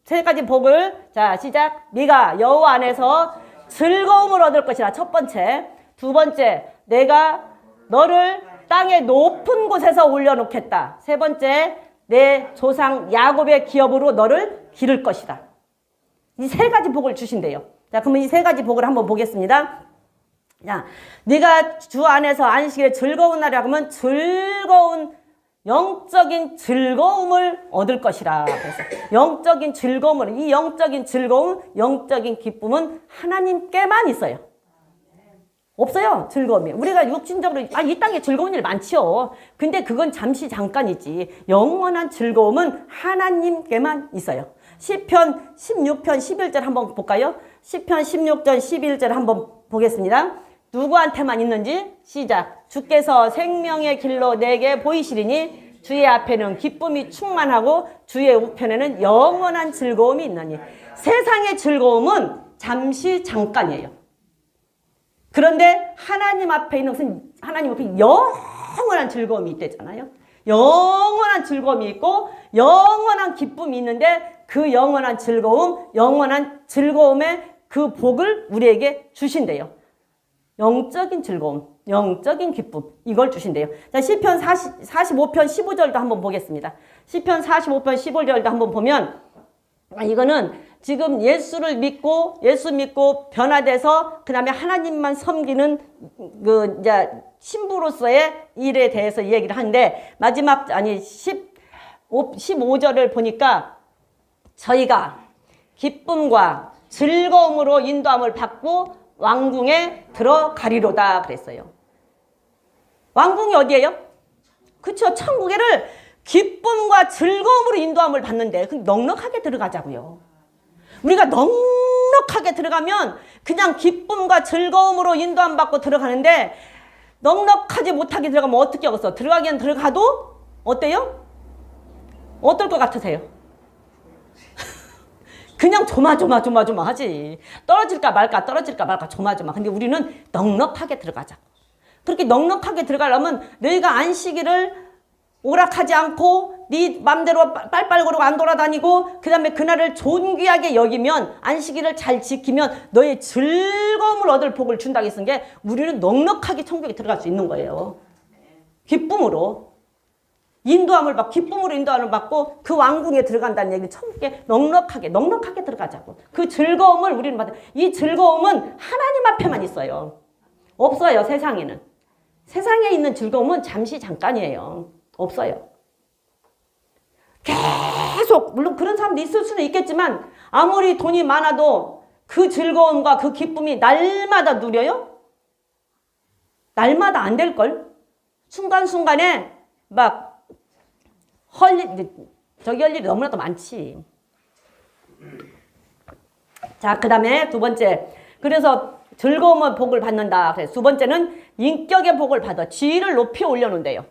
세 가지 복을, 자, 시작. 네가 여호와 안에서 즐거움을 얻을 것이라. 첫 번째. 두 번째, 내가 너를 땅의 높은 곳에서 올려놓겠다. 세 번째, 내 조상 야곱의 기업으로 너를 기를 것이다. 이 세 가지 복을 주신대요. 자, 그러면 이 세 가지 복을 한번 보겠습니다. 자, 네가 주 안에서 안식일에 즐거운 날이라고 하면 즐거운 영적인 즐거움을 얻을 것이라. 그래서 영적인 즐거움을, 이 영적인 즐거움, 영적인 기쁨은 하나님께만 있어요. 없어요, 즐거움이. 우리가 육신적으로 이 땅에 즐거운 일 많지요. 근데 그건 잠시 잠깐이지. 영원한 즐거움은 하나님께만 있어요. 시편 16편 11절 한번 볼까요? 시편 16편 11절 한번 보겠습니다. 누구한테만 있는지 시작. 주께서 생명의 길로 내게 보이시리니 주의 앞에는 기쁨이 충만하고 주의 우편에는 영원한 즐거움이 있나니. 세상의 즐거움은 잠시 잠깐이에요. 그런데 하나님 앞에 있는 것은 하나님 앞에 영원한 즐거움이 있대잖아요. 영원한 즐거움이 있고 영원한 기쁨이 있는데 그 영원한 즐거움, 영원한 즐거움의 그 복을 우리에게 주신대요. 영적인 즐거움, 영적인 기쁨, 이걸 주신대요. 자, 시편 45편 15절도 한번 보겠습니다. 시편 45편 15절도 한번 보면 이거는 지금 예수 믿고 변화돼서 그 다음에 하나님만 섬기는 이제 신부로서의 일에 대해서 얘기를 하는데 마지막 15절을 보니까 저희가 기쁨과 즐거움으로 인도함을 받고 왕궁에 들어가리로다 그랬어요. 왕궁이 어디예요? 그쵸, 천국에를 기쁨과 즐거움으로 인도함을 받는데 넉넉하게 들어가자고요. 우리가 넉넉하게 들어가면 그냥 기쁨과 즐거움으로 인도함 받고 들어가는데 넉넉하지 못하게 들어가면 어떻게 하겠어? 들어가긴 들어가도 어때요? 어떨 것 같으세요? 그냥 조마조마하지. 떨어질까 말까 조마조마. 근데 우리는 넉넉하게 들어가자. 그렇게 넉넉하게 들어가려면 너희가 안식일을 오락하지 않고 네 맘대로 빨빨거리고 안 돌아다니고 그 다음에 그날을 존귀하게 여기면 안식일을 잘 지키면 너의 즐거움을 얻을 복을 준다고 했은 게 우리는 넉넉하게 천국에 들어갈 수 있는 거예요. 기쁨으로 인도함을 받고 기쁨으로 인도함을 받고 그 왕궁에 들어간다는 얘기는 천국에 넉넉하게 들어가자고. 그 즐거움을 우리는 받아. 이 즐거움은 하나님 앞에만 있어요. 없어요, 세상에는. 세상에 있는 즐거움은 잠시 잠깐이에요. 없어요. 계속 물론 그런 사람도 있을 수는 있겠지만 아무리 돈이 많아도 그 즐거움과 그 기쁨이 날마다 누려요? 날마다 안 될걸? 순간순간에 막 할 일이 너무나도 많지. 자, 그 다음에 두 번째. 그래서 즐거움의 복을 받는다. 그래서 두 번째는 인격의 복을 받아. 지위를 높이 올려놓는데요.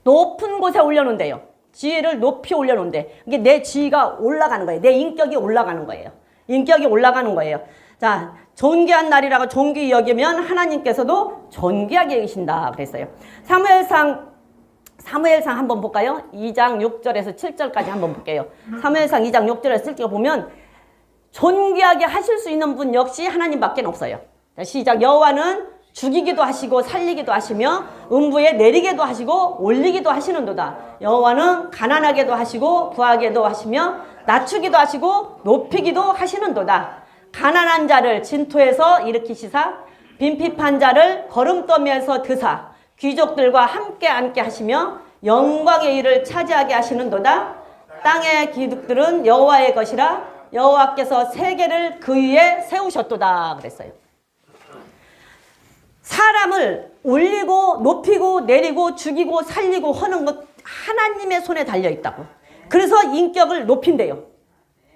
높은 곳에 올려놓는데요. 지위를 높이 올려놓는데 이게 내 지위가 올라가는 거예요. 내 인격이 올라가는 거예요. 인격이 올라가는 거예요. 자, 존귀한 날이라고 존귀히 여기면 하나님께서도 존귀하게 여기신다 그랬어요. 사무엘상 한번 볼까요? 2장 6절에서 7절까지 한번 볼게요. 사무엘상 2장 6절에서 7절 보면 존귀하게 하실 수 있는 분 역시 하나님밖에 없어요. 자, 시작. 여호와는 죽이기도 하시고 살리기도 하시며 음부에 내리게도 하시고 올리기도 하시는도다. 여호와는 가난하게도 하시고 부하게도 하시며 낮추기도 하시고 높이기도 하시는도다. 가난한 자를 진토에서 일으키시사 빈핍한 자를 거름더미에서 드사 귀족들과 함께 앉게 하시며 영광의 일을 차지하게 하시는도다. 땅의 기득들은 여호와의 것이라 여호와께서 세계를 그 위에 세우셨도다 그랬어요. 사람을 올리고 높이고 내리고 죽이고 살리고 하는 것 하나님의 손에 달려있다고. 그래서 인격을 높인대요.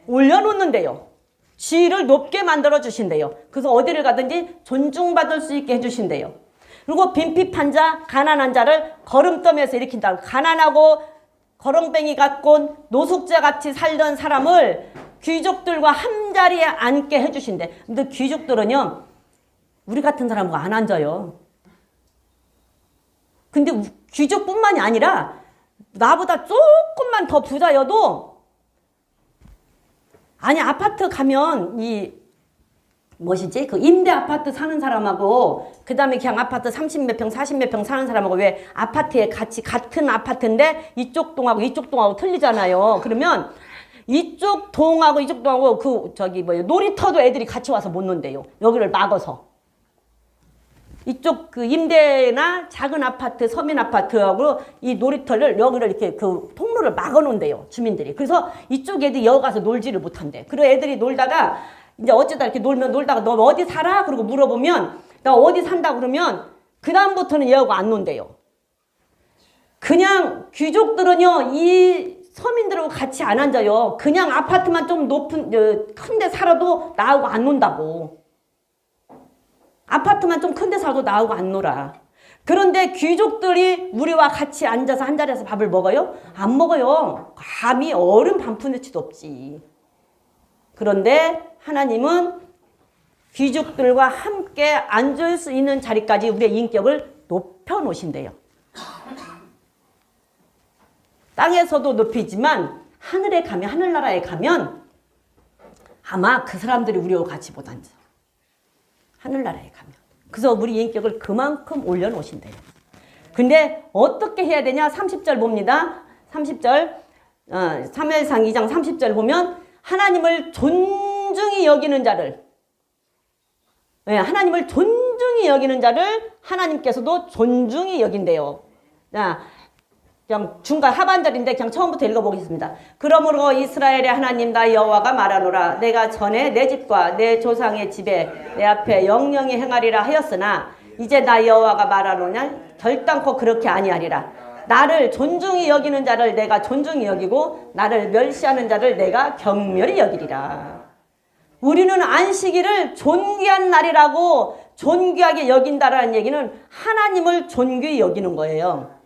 올려놓는데요. 지위를 높게 만들어 주신대요. 그래서 어디를 가든지 존중받을 수 있게 해주신대요. 그리고 빈핍한 자, 가난한 자를 거름더미에서 일으킨다. 가난하고 거렁뱅이 같고 노숙자 같이 살던 사람을 귀족들과 한자리에 앉게 해주신대. 근데 귀족들은요, 우리 같은 사람과 안 앉아요. 근데 귀족뿐만이 아니라 나보다 조금만 더 부자여도 아니 아파트 가면 그 임대 아파트 사는 사람하고 그 다음에 그냥 아파트 30몇 평 40몇 평 사는 사람하고 왜 아파트에 같은 아파트인데 이쪽 동하고 이쪽 동하고 틀리잖아요. 그러면 이쪽 동하고 이쪽 동하고 놀이터도 애들이 같이 와서 못 논대요. 여기를 막아서. 이쪽 그 임대나 작은 아파트, 서민 아파트하고 이 놀이터를 여기를 이렇게 그 통로를 막아 놓은대요, 주민들이. 그래서 이쪽 애들이 여기 가서 놀지를 못한대. 그리고 애들이 놀다가 이제 어쩌다 이렇게 놀다가 너 어디 살아? 그러고 물어보면 나 어디 산다 그러면 그다음부터는 얘하고 안 논대요. 그냥 귀족들은요, 이 서민들하고 같이 안 앉아요. 그냥 아파트만 좀 높은, 큰 데 살아도 나하고 안 논다고. 아파트만 좀 큰 데 살아도 나하고 안 놀아. 그런데 귀족들이 우리와 같이 앉아서 한 자리에서 밥을 먹어요? 안 먹어요. 감히 어른 반푼어치도 없지. 그런데 하나님은 귀족들과 함께 앉을 수 있는 자리까지 우리의 인격을 높여 놓으신대요. 땅에서도 높이지만 하늘에 가면, 하늘나라에 가면 아마 그 사람들이 우리와 같이 못 앉아. 하늘나라에 가면. 그래서 우리 인격을 그만큼 올려놓으신대요. 근데 어떻게 해야 되냐? 30절 봅니다. 30절, 사무엘상 2장 30절 보면 하나님을 존중히 여기는 자를, 하나님을 존중히 여기는 자를 하나님께서도 존중히 여긴대요. 자, 그냥 중간 하반절인데 그냥 처음부터 읽어보겠습니다. 그러므로 이스라엘의 하나님 나 여호와가 말하노라. 내가 전에 내 집과 내 조상의 집에 내 앞에 영영히 행하리라 하였으나 이제 나 여호와가 말하노냐 결단코 그렇게 아니하리라. 나를 존중히 여기는 자를 내가 존중히 여기고 나를 멸시하는 자를 내가 경멸히 여기리라. 우리는 안식일을 존귀한 날이라고 존귀하게 여긴다라는 얘기는 하나님을 존귀히 여기는 거예요.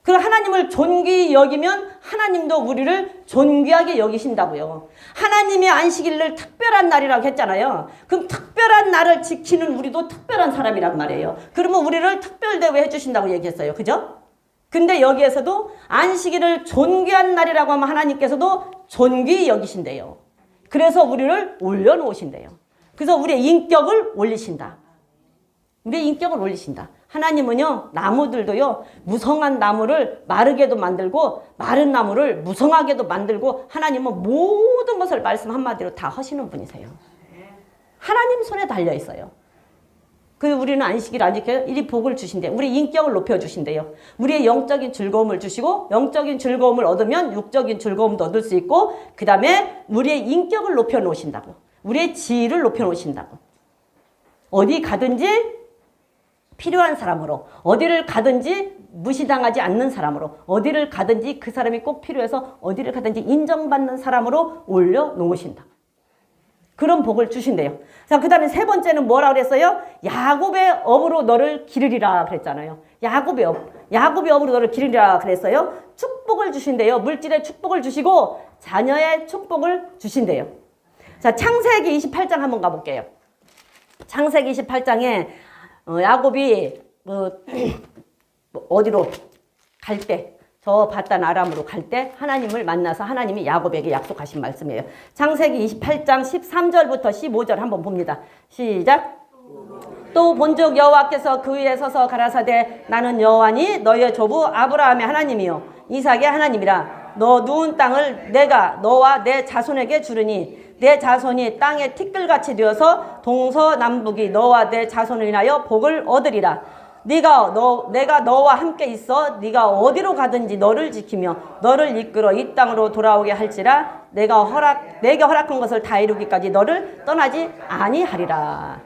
그럼 하나님을 존귀히 여기면 하나님도 우리를 존귀하게 여기신다고요. 하나님의 안식일을 특별한 날이라고 했잖아요. 그럼 특별한 날을 지키는 우리도 특별한 사람이란 말이에요. 그러면 우리를 특별 대우해 주신다고 얘기했어요. 그죠? 근데 여기에서도 안식일을 존귀한 날이라고 하면 하나님께서도 존귀히 여기신대요. 그래서 우리를 올려놓으신대요. 그래서 우리의 인격을 올리신다. 우리의 인격을 올리신다. 하나님은요, 나무들도요, 무성한 나무를 마르게도 만들고, 마른 나무를 무성하게도 만들고, 하나님은 모든 것을 말씀 한마디로 다 하시는 분이세요. 하나님 손에 달려 있어요. 그 우리는 안식일 안 지켜요? 이리 복을 주신대요. 우리 인격을 높여주신대요. 우리의 영적인 즐거움을 주시고, 영적인 즐거움을 얻으면 육적인 즐거움도 얻을 수 있고, 그 다음에 우리의 인격을 높여놓으신다고. 우리의 지위를 높여놓으신다고. 어디 가든지 필요한 사람으로, 어디를 가든지 무시당하지 않는 사람으로, 어디를 가든지 그 사람이 꼭 필요해서 어디를 가든지 인정받는 사람으로 올려놓으신다. 그런 복을 주신대요. 자, 그 다음에 세 번째는 뭐라 그랬어요? 야곱의 업으로 너를 기르리라 그랬잖아요. 야곱의 업으로 너를 기르리라 그랬어요. 축복을 주신대요. 물질의 축복을 주시고 자녀의 축복을 주신대요. 자, 창세기 28장 한번 가볼게요. 창세기 28장에 야곱이 어디로 갈 때, 저 바단 아람으로 갈 때 하나님을 만나서 하나님이 야곱에게 약속하신 말씀이에요. 창세기 28장 13절부터 15절 한번 봅니다. 시작. 또 본즉 여호와께서 그 위에 서서 가라사대 나는 여호와니 너희의 조부 아브라함의 하나님이요 이삭의 하나님이라. 너 누운 땅을 내가 너와 내 자손에게 주르니 내 자손이 땅의 티끌같이 되어서 동서남북이 너와 내 자손을 인하여 복을 얻으리라. 내가 너와 함께 있어 네가 어디로 가든지 너를 지키며 너를 이끌어 이 땅으로 돌아오게 할지라. 내가 허락한 것을 다 이루기까지 너를 떠나지 아니하리라.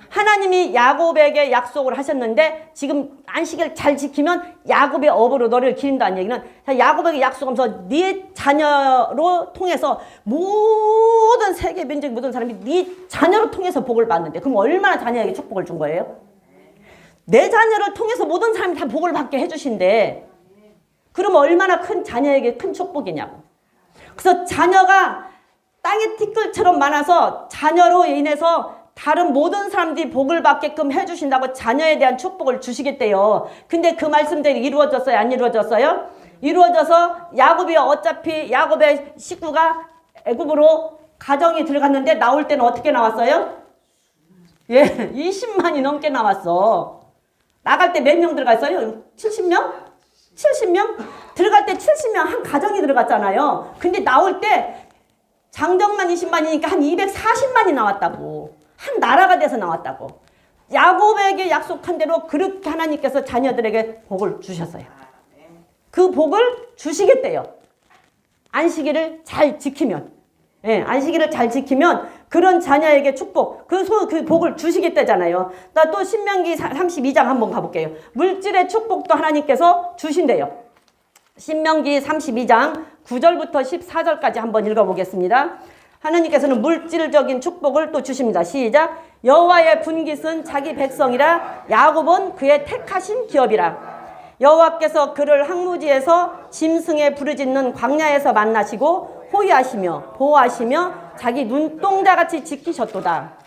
하나님이 야곱에게 약속을 하셨는데 지금 안식일 잘 지키면 야곱의 업으로 너를 기른다는 얘기는 야곱에게 약속하면서 네 자녀로 통해서 모든 세계 민족 모든 사람이 네 자녀로 통해서 복을 받는데 그럼 얼마나 자녀에게 축복을 준 거예요? 내 자녀를 통해서 모든 사람이 다 복을 받게 해주신대. 그럼 얼마나 큰 자녀에게 큰 축복이냐고. 그래서 자녀가 땅의 티끌처럼 많아서 자녀로 인해서 다른 모든 사람들이 복을 받게끔 해주신다고 자녀에 대한 축복을 주시겠대요. 근데 그 말씀대로 이루어졌어요? 안 이루어졌어요? 이루어져서 야곱이 어차피 야곱의 식구가 애굽으로 가정이 들어갔는데 나올 때는 어떻게 나왔어요? 예, 20만이 넘게 나왔어. 나갈 때 몇 명 들어갔어요? 70명? 70명? 들어갈 때 70명 한 가정이 들어갔잖아요. 근데 나올 때 장정만 20만이니까 한 240만이 나왔다고. 한 나라가 돼서 나왔다고. 야곱에게 약속한 대로 그렇게 하나님께서 자녀들에게 복을 주셨어요. 그 복을 주시겠대요. 안식일을 잘 지키면. 예, 안식일을 잘 지키면 그런 자녀에게 축복, 그 복을 주시겠다잖아요. 나 또 신명기 32장 한번 가볼게요. 물질의 축복도 하나님께서 주신대요. 신명기 32장 9절부터 14절까지 한번 읽어보겠습니다. 하나님께서는 물질적인 축복을 또 주십니다. 시작. 여호와의 분깃은 자기 백성이라 야곱은 그의 택하신 기업이라. 여호와께서 그를 항무지에서 짐승에 부르짖는 광야에서 만나시고 호위하시며 보호하시며 자기 눈동자같이 지키셨도다.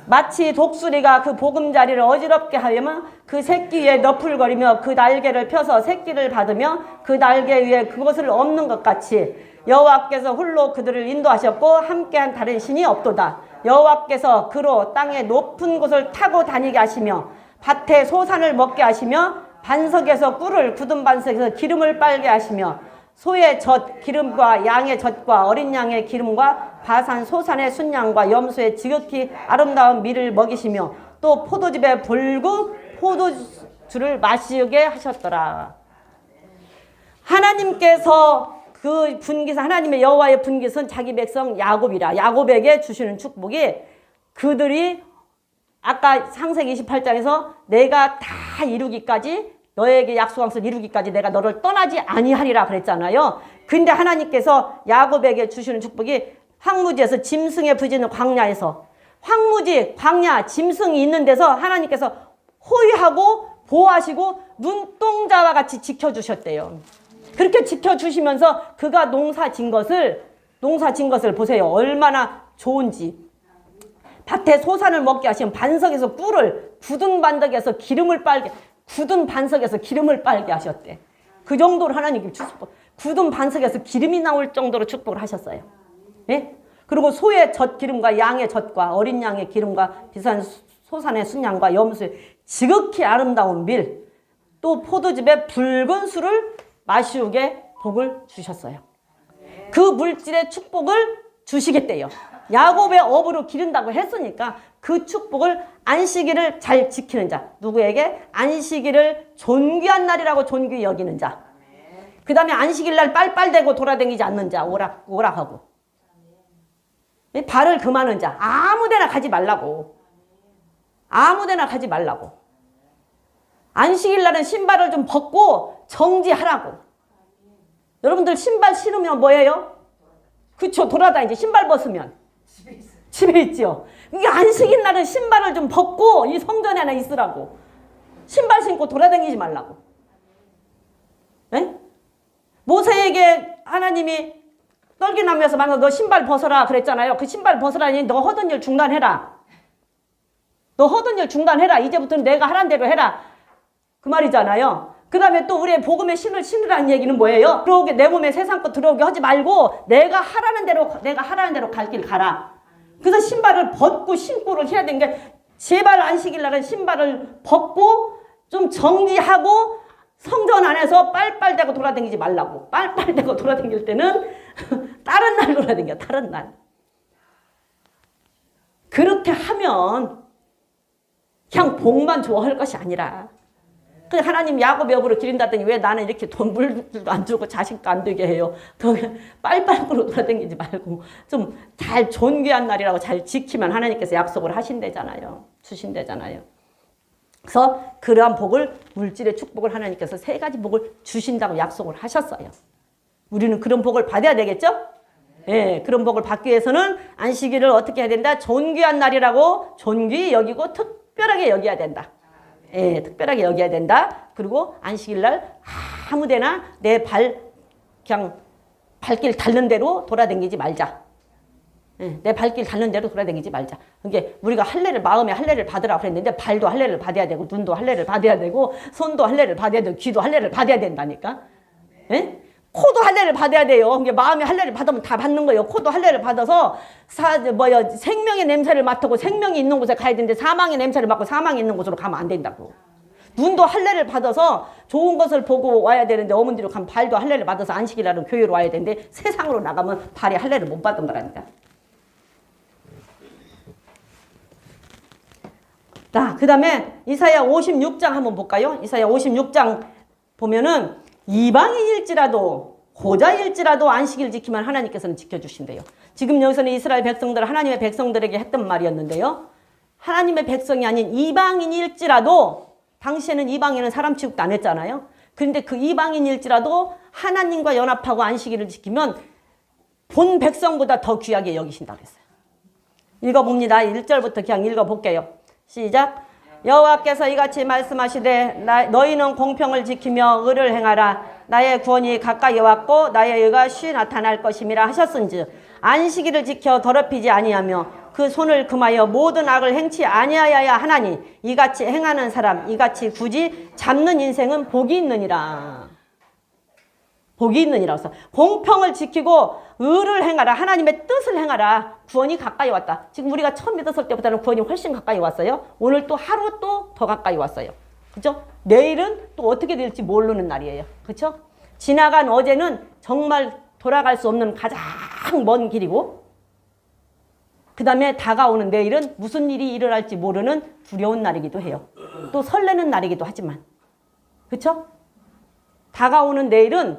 마치 독수리가 그 보금자리를 어지럽게 하려면 그 새끼 위에 너풀거리며 그 날개를 펴서 새끼를 받으며 그 날개 위에 그것을 엎는 것 같이 여호와께서 홀로 그들을 인도하셨고 함께한 다른 신이 없도다. 여호와께서 그로 땅의 높은 곳을 타고 다니게 하시며 밭에 소산을 먹게 하시며 반석에서 꿀을 굳은 반석에서 기름을 빨게 하시며 소의 젖 기름과 양의 젖과 어린 양의 기름과 바산 소산의 순양과 염소의 지극히 아름다운 밀을 먹이시며 또 포도즙에 불구 포도주를 마시게 하셨더라. 하나님께서 그 분깃은 하나님의 여호와의 분깃은 자기 백성 야곱이라. 야곱에게 주시는 축복이 그들이 아까 창세기 28장에서 내가 다 이루기까지 너에게 약속한 것을 이루기까지 내가 너를 떠나지 아니하리라 그랬잖아요. 근데 하나님께서 야곱에게 주시는 축복이 황무지에서 짐승에 부지는 광야에서 황무지, 광야, 짐승이 있는 데서 하나님께서 호위하고 보호하시고 눈동자와 같이 지켜주셨대요. 그렇게 지켜주시면서 그가 농사 진 것을 보세요. 얼마나 좋은지. 밭에 소산을 먹게 하시면 반석에서 꿀을 굳은 반석에서 기름을 빨게 굳은 반석에서 기름을 빨게 하셨대. 그 정도로 하나님께 축복. 굳은 반석에서 기름이 나올 정도로 축복을 하셨어요. 예? 그리고 소의 젖 기름과 양의 젖과 어린 양의 기름과 비싼 소산의 순양과 염소의 지극히 아름다운 밀, 또 포도즙에 붉은 술을 마시우게 복을 주셨어요. 그 물질의 축복을 주시겠대요. 야곱의 업으로 기른다고 했으니까 그 축복을 안식일을 잘 지키는 자. 누구에게? 안식일을 존귀한 날이라고 존귀히 여기는 자. 그 다음에 안식일 날 빨빨대고 돌아다니지 않는 자. 오락하고. 발을 금하는 자. 아무데나 가지 말라고. 아무데나 가지 말라고. 안식일 날은 신발을 좀 벗고 정지하라고. 여러분들 신발 신으면 뭐예요? 그쵸, 돌아다니지. 신발 벗으면 집에 있죠. 이게 안식일 날은 신발을 좀 벗고 이 성전에 하나 있으라고. 신발 신고 돌아다니지 말라고. 네? 모세에게 하나님이 떨기나무에서 만나서 너 신발 벗어라 그랬잖아요. 그 신발 벗으라니 너 하던 일 중단해라. 너 하던 일 중단해라. 이제부터는 내가 하란 대로 해라. 그 말이잖아요. 그 다음에 또 우리의 복음의 신을 신으라는 얘기는 뭐예요? 들어오게 내 몸에 세상 것 들어오게 하지 말고 내가 하라는 대로 갈 길 가라. 그래서 신발을 벗고 신고를 해야 되는 게 제발 안식일 날은 신발을 벗고 좀 정리하고 성전 안에서 빨빨대고 돌아다니지 말라고. 빨빨대고 돌아다닐 때는 다른 날 돌아다녀. 다른 날. 그렇게 하면 그냥 복만 좋아할 것이 아니라 그 하나님 야곱의 업으로 기린다더니 왜 나는 이렇게 돈 물도 안 주고 자식도 안 되게 해요. 더 빨빨구로 돌아다니지 말고 좀 잘 존귀한 날이라고 잘 지키면 하나님께서 약속을 하신대잖아요. 주신대잖아요. 그래서 그러한 복을 물질의 축복을 하나님께서 세 가지 복을 주신다고 약속을 하셨어요. 우리는 그런 복을 받아야 되겠죠? 예, 그런 복을 받기 위해서는 안식일을 어떻게 해야 된다? 존귀한 날이라고 존귀히 여기고 특별하게 여겨야 된다. 예, 특별하게 여겨야 된다. 그리고 안식일 날 아무데나 내 그냥 발길 닳는 대로 돌아다니지 말자. 예, 내 발길 닳는 대로 돌아다니지 말자. 그게 우리가 마음에 할례를 받으라고 그랬는데 발도 할례를 받아야 되고 눈도 할례를 받아야 되고 손도 할례를 받아야 되고 귀도 할례를 받아야 된다니까. 예? 코도 할례를 받아야 돼요. 그게 마음에 할례를 받으면 다 받는 거예요. 코도 할례를 받아서 생명의 냄새를 맡고 생명이 있는 곳에 가야 되는데 사망의 냄새를 맡고 사망이 있는 곳으로 가면 안 된다고. 눈도 할례를 받아서 좋은 것을 보고 와야 되는데 어머니로 가면 발도 할례를 받아서 안식일날은 교회로 와야 되는데 세상으로 나가면 발이 할례를 못 받은 거라니까. 자, 그 다음에 이사야 56장 한번 볼까요? 이사야 56장 보면은 이방인일지라도 고자일지라도 안식일 지키면 하나님께서는 지켜주신대요. 지금 여기서는 이스라엘 백성들, 하나님의 백성들에게 했던 말이었는데요. 하나님의 백성이 아닌 이방인일지라도, 당시에는 이방인은 사람 취급도 안 했잖아요. 그런데 그 이방인일지라도 하나님과 연합하고 안식일을 지키면 본 백성보다 더 귀하게 여기신다 그랬어요. 읽어봅니다. 1절부터 그냥 읽어볼게요. 시작. 여호와께서 이같이 말씀하시되 너희는 공평을 지키며 의를 행하라. 나의 구원이 가까이 왔고 나의 의가 쉬 나타날 것임이라 하셨은즉 안식일을 지켜 더럽히지 아니하며 그 손을 금하여 모든 악을 행치 아니하여야 하나니 이같이 행하는 사람 이같이 굳이 잡는 인생은 복이 있느니라. 복이 있느니라. 그래서 공평을 지키고 의를 행하라. 하나님의 뜻을 행하라. 구원이 가까이 왔다. 지금 우리가 처음 믿었을 때보다는 구원이 훨씬 가까이 왔어요. 오늘 또 하루 또 더 가까이 왔어요. 그죠? 내일은 또 어떻게 될지 모르는 날이에요. 그렇죠? 지나간 어제는 정말 돌아갈 수 없는 가장 먼 길이고, 그 다음에 다가오는 내일은 무슨 일이 일어날지 모르는 두려운 날이기도 해요. 또 설레는 날이기도 하지만, 그렇죠? 다가오는 내일은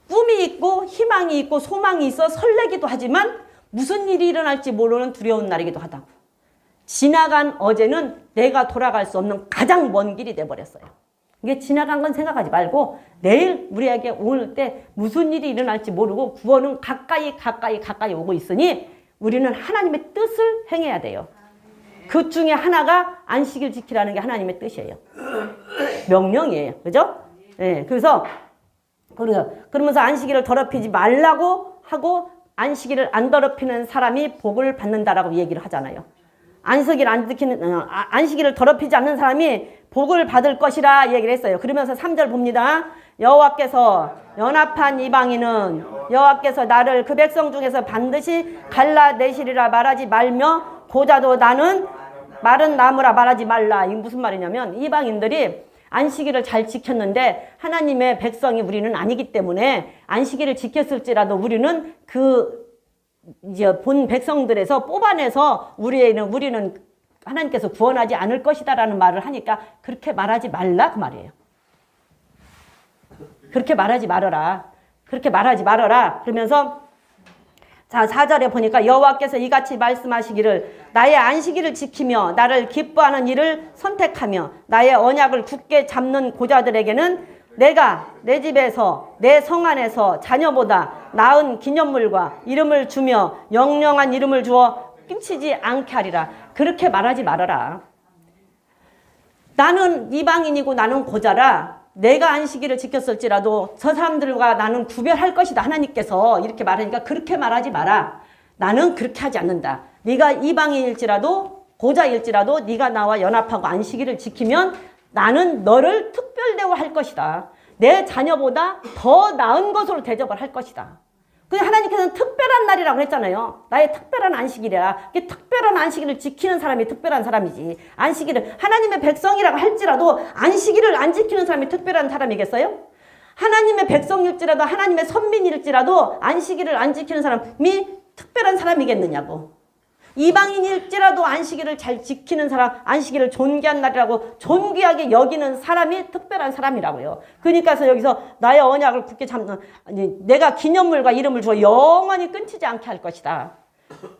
꿈이 있고 희망이 있고 소망이 있어 설레기도 하지만 무슨 일이 일어날지 모르는 두려운 날이기도 하다고. 지나간 어제는 내가 돌아갈 수 없는 가장 먼 길이 돼버렸어요. 이게 지나간 건 생각하지 말고 내일 우리에게 오늘 때 무슨 일이 일어날지 모르고 구원은 가까이 오고 있으니 우리는 하나님의 뜻을 행해야 돼요. 그 중에 하나가 안식일 지키라는 게 하나님의 뜻이에요. 명령이에요. 그죠? 네, 그러면서 안식일을 더럽히지 말라고 하고 안식일을 안 더럽히는 사람이 복을 받는다라고 얘기를 하잖아요. 안식일을 더럽히지 않는 사람이 복을 받을 것이라 얘기를 했어요. 그러면서 3절 봅니다. 여호와께서 연합한 이방인은 여호와께서 나를 그 백성 중에서 반드시 갈라내시리라 말하지 말며 고자도 나는 마른 나무라 말하지 말라. 이게 무슨 말이냐면 이방인들이 안식일을 잘 지켰는데 하나님의 백성이 우리는 아니기 때문에 안식일을 지켰을지라도 우리는 이제 본 백성들에서 뽑아내서 우리는 하나님께서 구원하지 않을 것이다라는 말을 하니까 그렇게 말하지 말라 그 말이에요. 그렇게 말하지 말아라. 그렇게 말하지 말아라. 그러면서 자 4절에 보니까 여호와께서 이같이 말씀하시기를 나의 안식일을 지키며 나를 기뻐하는 일을 선택하며 나의 언약을 굳게 잡는 고자들에게는 내가 내 집에서 내 성 안에서 자녀보다 나은 기념물과 이름을 주며 영영한 이름을 주어 끼치지 않게 하리라. 그렇게 말하지 말아라. 나는 이방인이고 나는 고자라. 내가 안식일을 지켰을지라도 저 사람들과 나는 구별할 것이다. 하나님께서 이렇게 말하니까 그렇게 말하지 마라. 나는 그렇게 하지 않는다. 네가 이방인일지라도 고자일지라도 네가 나와 연합하고 안식일을 지키면 나는 너를 특별 대우할 것이다. 내 자녀보다 더 나은 것으로 대접을 할 것이다. 근데 하나님께서는 특별한 날이라고 했잖아요. 나의 특별한 안식일이라. 특별한 안식일을 지키는 사람이 특별한 사람이지. 안식일을 하나님의 백성이라고 할지라도 안식일을 안 지키는 사람이 특별한 사람이겠어요? 하나님의 백성일지라도 하나님의 선민일지라도 안식일을 안 지키는 사람이 특별한 사람이겠느냐고. 이방인일지라도 안식일을 잘 지키는 사람, 안식일을 존귀한 날이라고 존귀하게 여기는 사람이 특별한 사람이라고요. 그러니까 여기서 나의 언약을 굳게 잡는, 내가 기념물과 이름을 주어 영원히 끊치지 않게 할 것이다.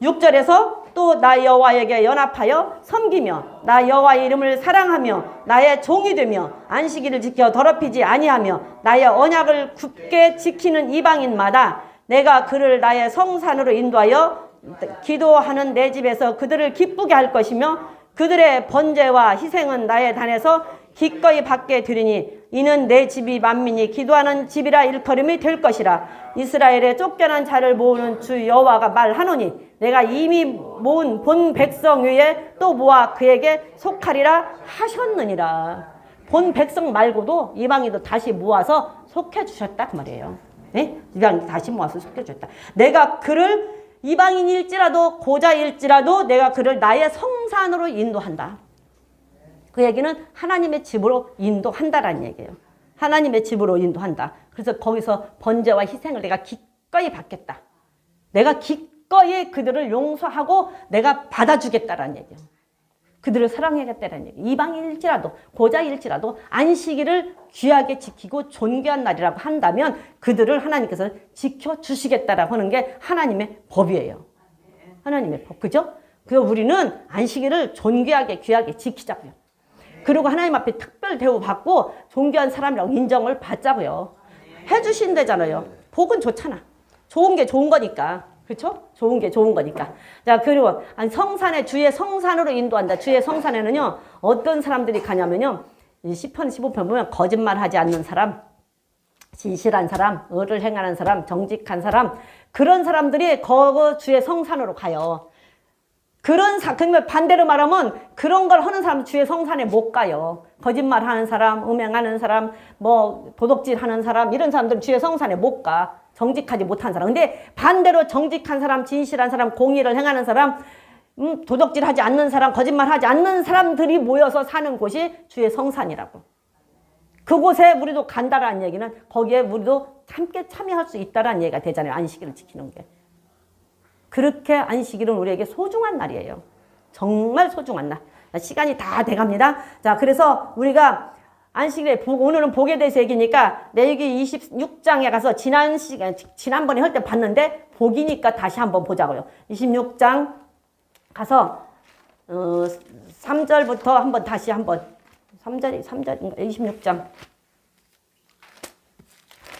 6절에서 또 나 여호와에게 연합하여 섬기며 나 여호와의 이름을 사랑하며 나의 종이 되며 안식일을 지켜 더럽히지 아니하며 나의 언약을 굳게 지키는 이방인마다 내가 그를 나의 성산으로 인도하여 기도하는 내 집에서 그들을 기쁘게 할 것이며 그들의 번제와 희생은 나의 단에서 기꺼이 받게 되리니 이는 내 집이 만민이 기도하는 집이라 일컬음이 될 것이라. 이스라엘의 쫓겨난 자를 모으는 주 여호와가 말하노니 내가 이미 모은 본 백성 위에 또 모아 그에게 속하리라 하셨느니라. 본 백성 말고도 이방인도 다시 모아서 속해 주셨다 그 말이에요. 네? 이방인 다시 모아서 속해 주셨다. 내가 그를 이방인일지라도 고자일지라도 내가 그를 나의 성산으로 인도한다. 그 얘기는 하나님의 집으로 인도한다라는 얘기예요. 하나님의 집으로 인도한다. 그래서 거기서 번제와 희생을 내가 기꺼이 받겠다. 내가 기꺼이 그들을 용서하고 내가 받아주겠다라는 얘기예요. 그들을 사랑해야겠다는 얘기. 이방인일지라도 고자일지라도 안식일을 귀하게 지키고 존귀한 날이라고 한다면 그들을 하나님께서 지켜주시겠다라고 하는 게 하나님의 법이에요. 하나님의 법. 그죠? 그래서 우리는 안식일을 존귀하게 귀하게 지키자고요. 그리고 하나님 앞에 특별 대우 받고 존귀한 사람이라고 인정을 받자고요. 해주신대잖아요. 복은 좋잖아. 좋은 게 좋은 거니까. 그렇죠? 좋은 게 좋은 거니까. 자, 그리고 성산에 주의 성산으로 인도한다. 주의 성산에는요. 어떤 사람들이 가냐면요. 10편, 15편 보면 거짓말하지 않는 사람, 진실한 사람, 의를 행하는 사람, 정직한 사람, 그런 사람들이 주의 성산으로 가요. 그러면 반대로 말하면 그런 걸 하는 사람은 주의 성산에 못 가요. 거짓말하는 사람, 음행하는 사람, 뭐 도둑질하는 사람, 이런 사람들은 주의 성산에 못 가. 정직하지 못한 사람. 근데 반대로 정직한 사람, 진실한 사람, 공의를 행하는 사람, 도둑질하지 않는 사람, 거짓말하지 않는 사람들이 모여서 사는 곳이 주의 성산이라고. 그곳에 우리도 간다라는 얘기는 거기에 우리도 함께 참여할 수 있다라는 얘기가 되잖아요. 안식일을 지키는 게. 그렇게 안식일은 우리에게 소중한 날이에요. 정말 소중한 날. 시간이 다 돼갑니다. 자, 그래서 우리가 안식일에 오늘은 복에 대해서 얘기니까 레위기 26장에 가서 지난번에 할 때 봤는데 복이니까 다시 한번 보자고요. 26장 가서 3절부터 한번 다시 한번 3절인가 26장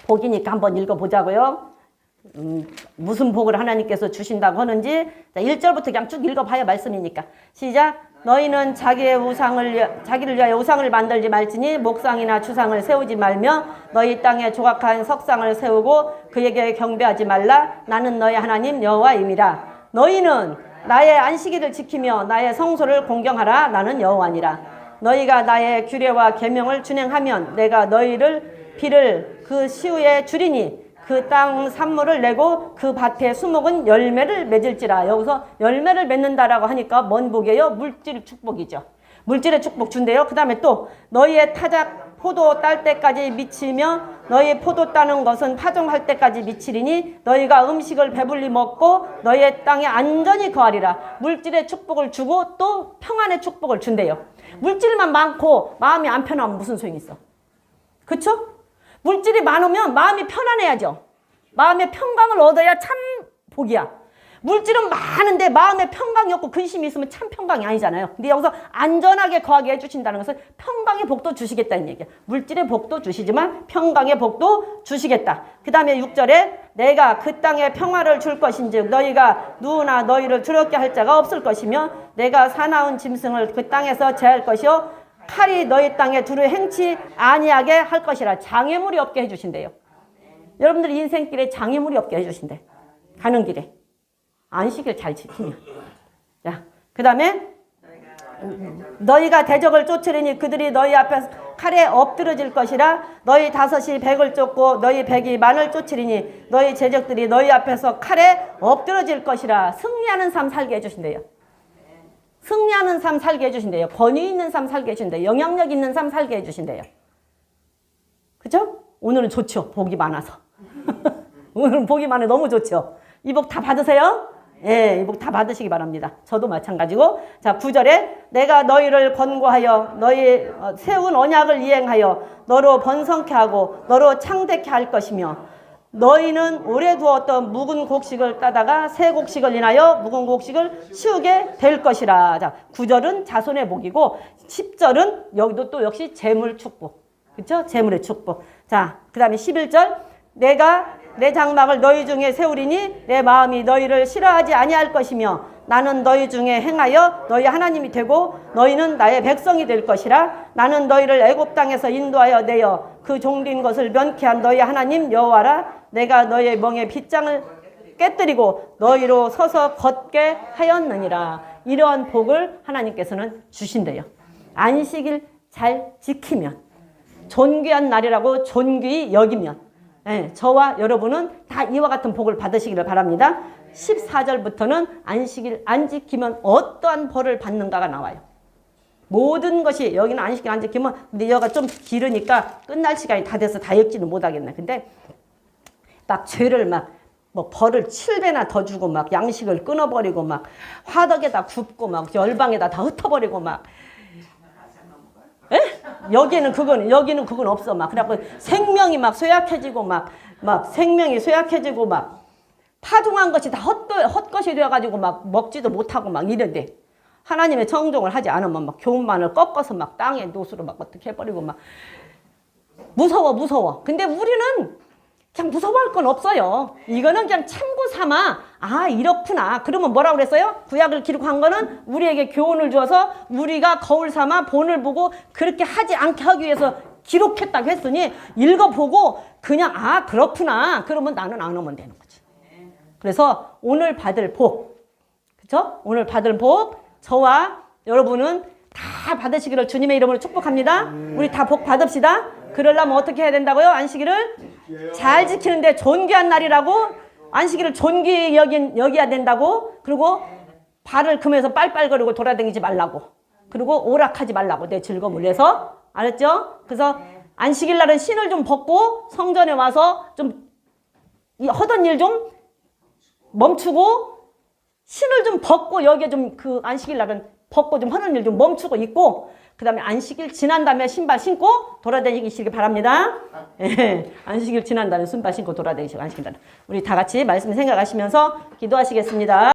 복이니까 한번 읽어보자고요. 무슨 복을 하나님께서 주신다고 하는지 1절부터 그냥 쭉 읽어봐야 말씀이니까. 시작. 너희는 자기를 위하여 우상을 만들지 말지니 목상이나 주상을 세우지 말며 너희 땅에 조각한 석상을 세우고 그에게 경배하지 말라. 나는 너희 하나님 여호와임이라. 너희는 나의 안식일을 지키며 나의 성소를 공경하라. 나는 여호와니라. 너희가 나의 규례와 계명을 준행하면 내가 너희를 비를 그 시후에 주리니 그 땅 산물을 내고 그 밭에 수목은 열매를 맺을지라. 여기서 열매를 맺는다라고 하니까 뭔 복이에요? 물질 축복이죠. 물질의 축복 준대요. 그 다음에 또 너희의 타작 포도 딸 때까지 미치며 너희 포도 따는 것은 파종할 때까지 미치리니 너희가 음식을 배불리 먹고 너희의 땅에 안전히 거하리라. 물질의 축복을 주고 또 평안의 축복을 준대요. 물질만 많고 마음이 안 편하면 무슨 소용이 있어? 그쵸? 물질이 많으면 마음이 편안해야죠. 마음의 평강을 얻어야 참 복이야. 물질은 많은데 마음에 평강이 없고 근심이 있으면 참 평강이 아니잖아요. 근데 여기서 안전하게 거하게 해주신다는 것은 평강의 복도 주시겠다는 얘기야. 물질의 복도 주시지만 평강의 복도 주시겠다. 그 다음에 6절에 내가 그 땅에 평화를 줄 것인즉 너희가 누구나 너희를 두렵게 할 자가 없을 것이며 내가 사나운 짐승을 그 땅에서 제할 것이요 칼이 너희 땅에 두루 행치 아니하게 할 것이라. 장애물이 없게 해주신대요. 여러분들 인생길에 장애물이 없게 해주신대. 가는 길에. 안식일 잘 지키면. 자, 그 다음에 너희가 대적을 쫓으리니 그들이 너희 앞에서 칼에 엎드러질 것이라. 너희 다섯이 백을 쫓고 너희 백이 만을 쫓으리니 너희 제적들이 너희 앞에서 칼에 엎드러질 것이라. 승리하는 삶 살게 해주신대요. 승리하는 삶 살게 해주신대요. 권위 있는 삶 살게 해주신대요. 영향력 있는 삶 살게 해주신대요. 그죠? 오늘은 좋죠. 복이 많아서. 오늘은 복이 많아 너무 좋죠. 이 복 다 받으세요? 예, 이 복 다 받으시기 바랍니다. 저도 마찬가지고. 자, 9절에 내가 너희를 권고하여 너희 세운 언약을 이행하여 너로 번성케 하고 너로 창대케 할 것이며 너희는 오래 두었던 묵은 곡식을 따다가 새 곡식을 인하여 묵은 곡식을 씌우게 될 것이라. 자, 9절은 자손의 복이고 10절은 여기도 또 역시 재물 축복. 그렇죠? 재물의 축복. 자, 그 다음에 11절 내가 내 장막을 너희 중에 세우리니 내 마음이 너희를 싫어하지 아니할 것이며 나는 너희 중에 행하여 너희 하나님이 되고 너희는 나의 백성이 될 것이라. 나는 너희를 애굽 땅에서 인도하여 내어 그 종린 것을 면케한 너희 하나님 여호와라. 내가 너희의 멍에 빗장을 깨뜨리고 너희로 서서 걷게 하였느니라. 이러한 복을 하나님께서는 주신대요. 안식일 잘 지키면, 존귀한 날이라고 존귀히 여기면, 예, 저와 여러분은 다 이와 같은 복을 받으시기를 바랍니다. 14절부터는 안식일 안 지키면 어떠한 벌을 받는가가 나와요. 모든 것이, 여기는 안식일 안 지키면, 근데 여기가 좀 길으니까 끝날 시간이 다 돼서 다 읽지는 못하겠네. 근데 막 죄를 막 뭐 벌을 7배나 더 주고 막 양식을 끊어버리고 막 화덕에다 굽고 막 열방에다 다 흩어버리고 막 에? 여기는 그건 없어 막 그래갖고 생명이 막 쇠약해지고 막 생명이 쇠약해지고 막 파종한 것이 다 헛것이 되어가지고 막 먹지도 못하고 막 이런데 하나님의 청종을 하지 않으면 막 교훈만을 꺾어서 막 땅에 노수로 막 어떻게 해버리고 막 무서워. 근데 우리는 그냥 무서워할 건 없어요. 이거는 그냥 참고 삼아. 아, 이렇구나. 그러면 뭐라고 그랬어요? 구약을 기록한 거는 우리에게 교훈을 주어서 우리가 거울 삼아 본을 보고 그렇게 하지 않게 하기 위해서 기록했다고 했으니 읽어보고 그냥 아, 그렇구나. 그러면 나는 안 오면 되는 거지. 그래서 오늘 받을 복, 그쵸? 오늘 받을 복, 저와 여러분은 다 받으시기를 주님의 이름으로 축복합니다. 우리 다 복 받읍시다. 그러려면 어떻게 해야 된다고요? 안식일을 잘 지키는데 존귀한 날이라고 안식일을 존귀 여겨야 된다고 그리고 발을 금해서 빨빨거리고 돌아다니지 말라고 그리고 오락하지 말라고 내 즐거움을 위해서 알았죠? 그래서 안식일 날은 신을 좀 벗고 성전에 와서 좀 하던 일 좀 멈추고 신을 좀 벗고 여기에 좀 그 안식일 날은 벗고 좀 하는 일 좀 멈추고 있고 그 다음에 안식일 지난 다음에 신발 신고 돌아다니시기 바랍니다. 예, 안식일 지난 다음에 신발 신고 돌아다니시고 안식일 날 우리 다 같이 말씀 생각하시면서 기도하시겠습니다.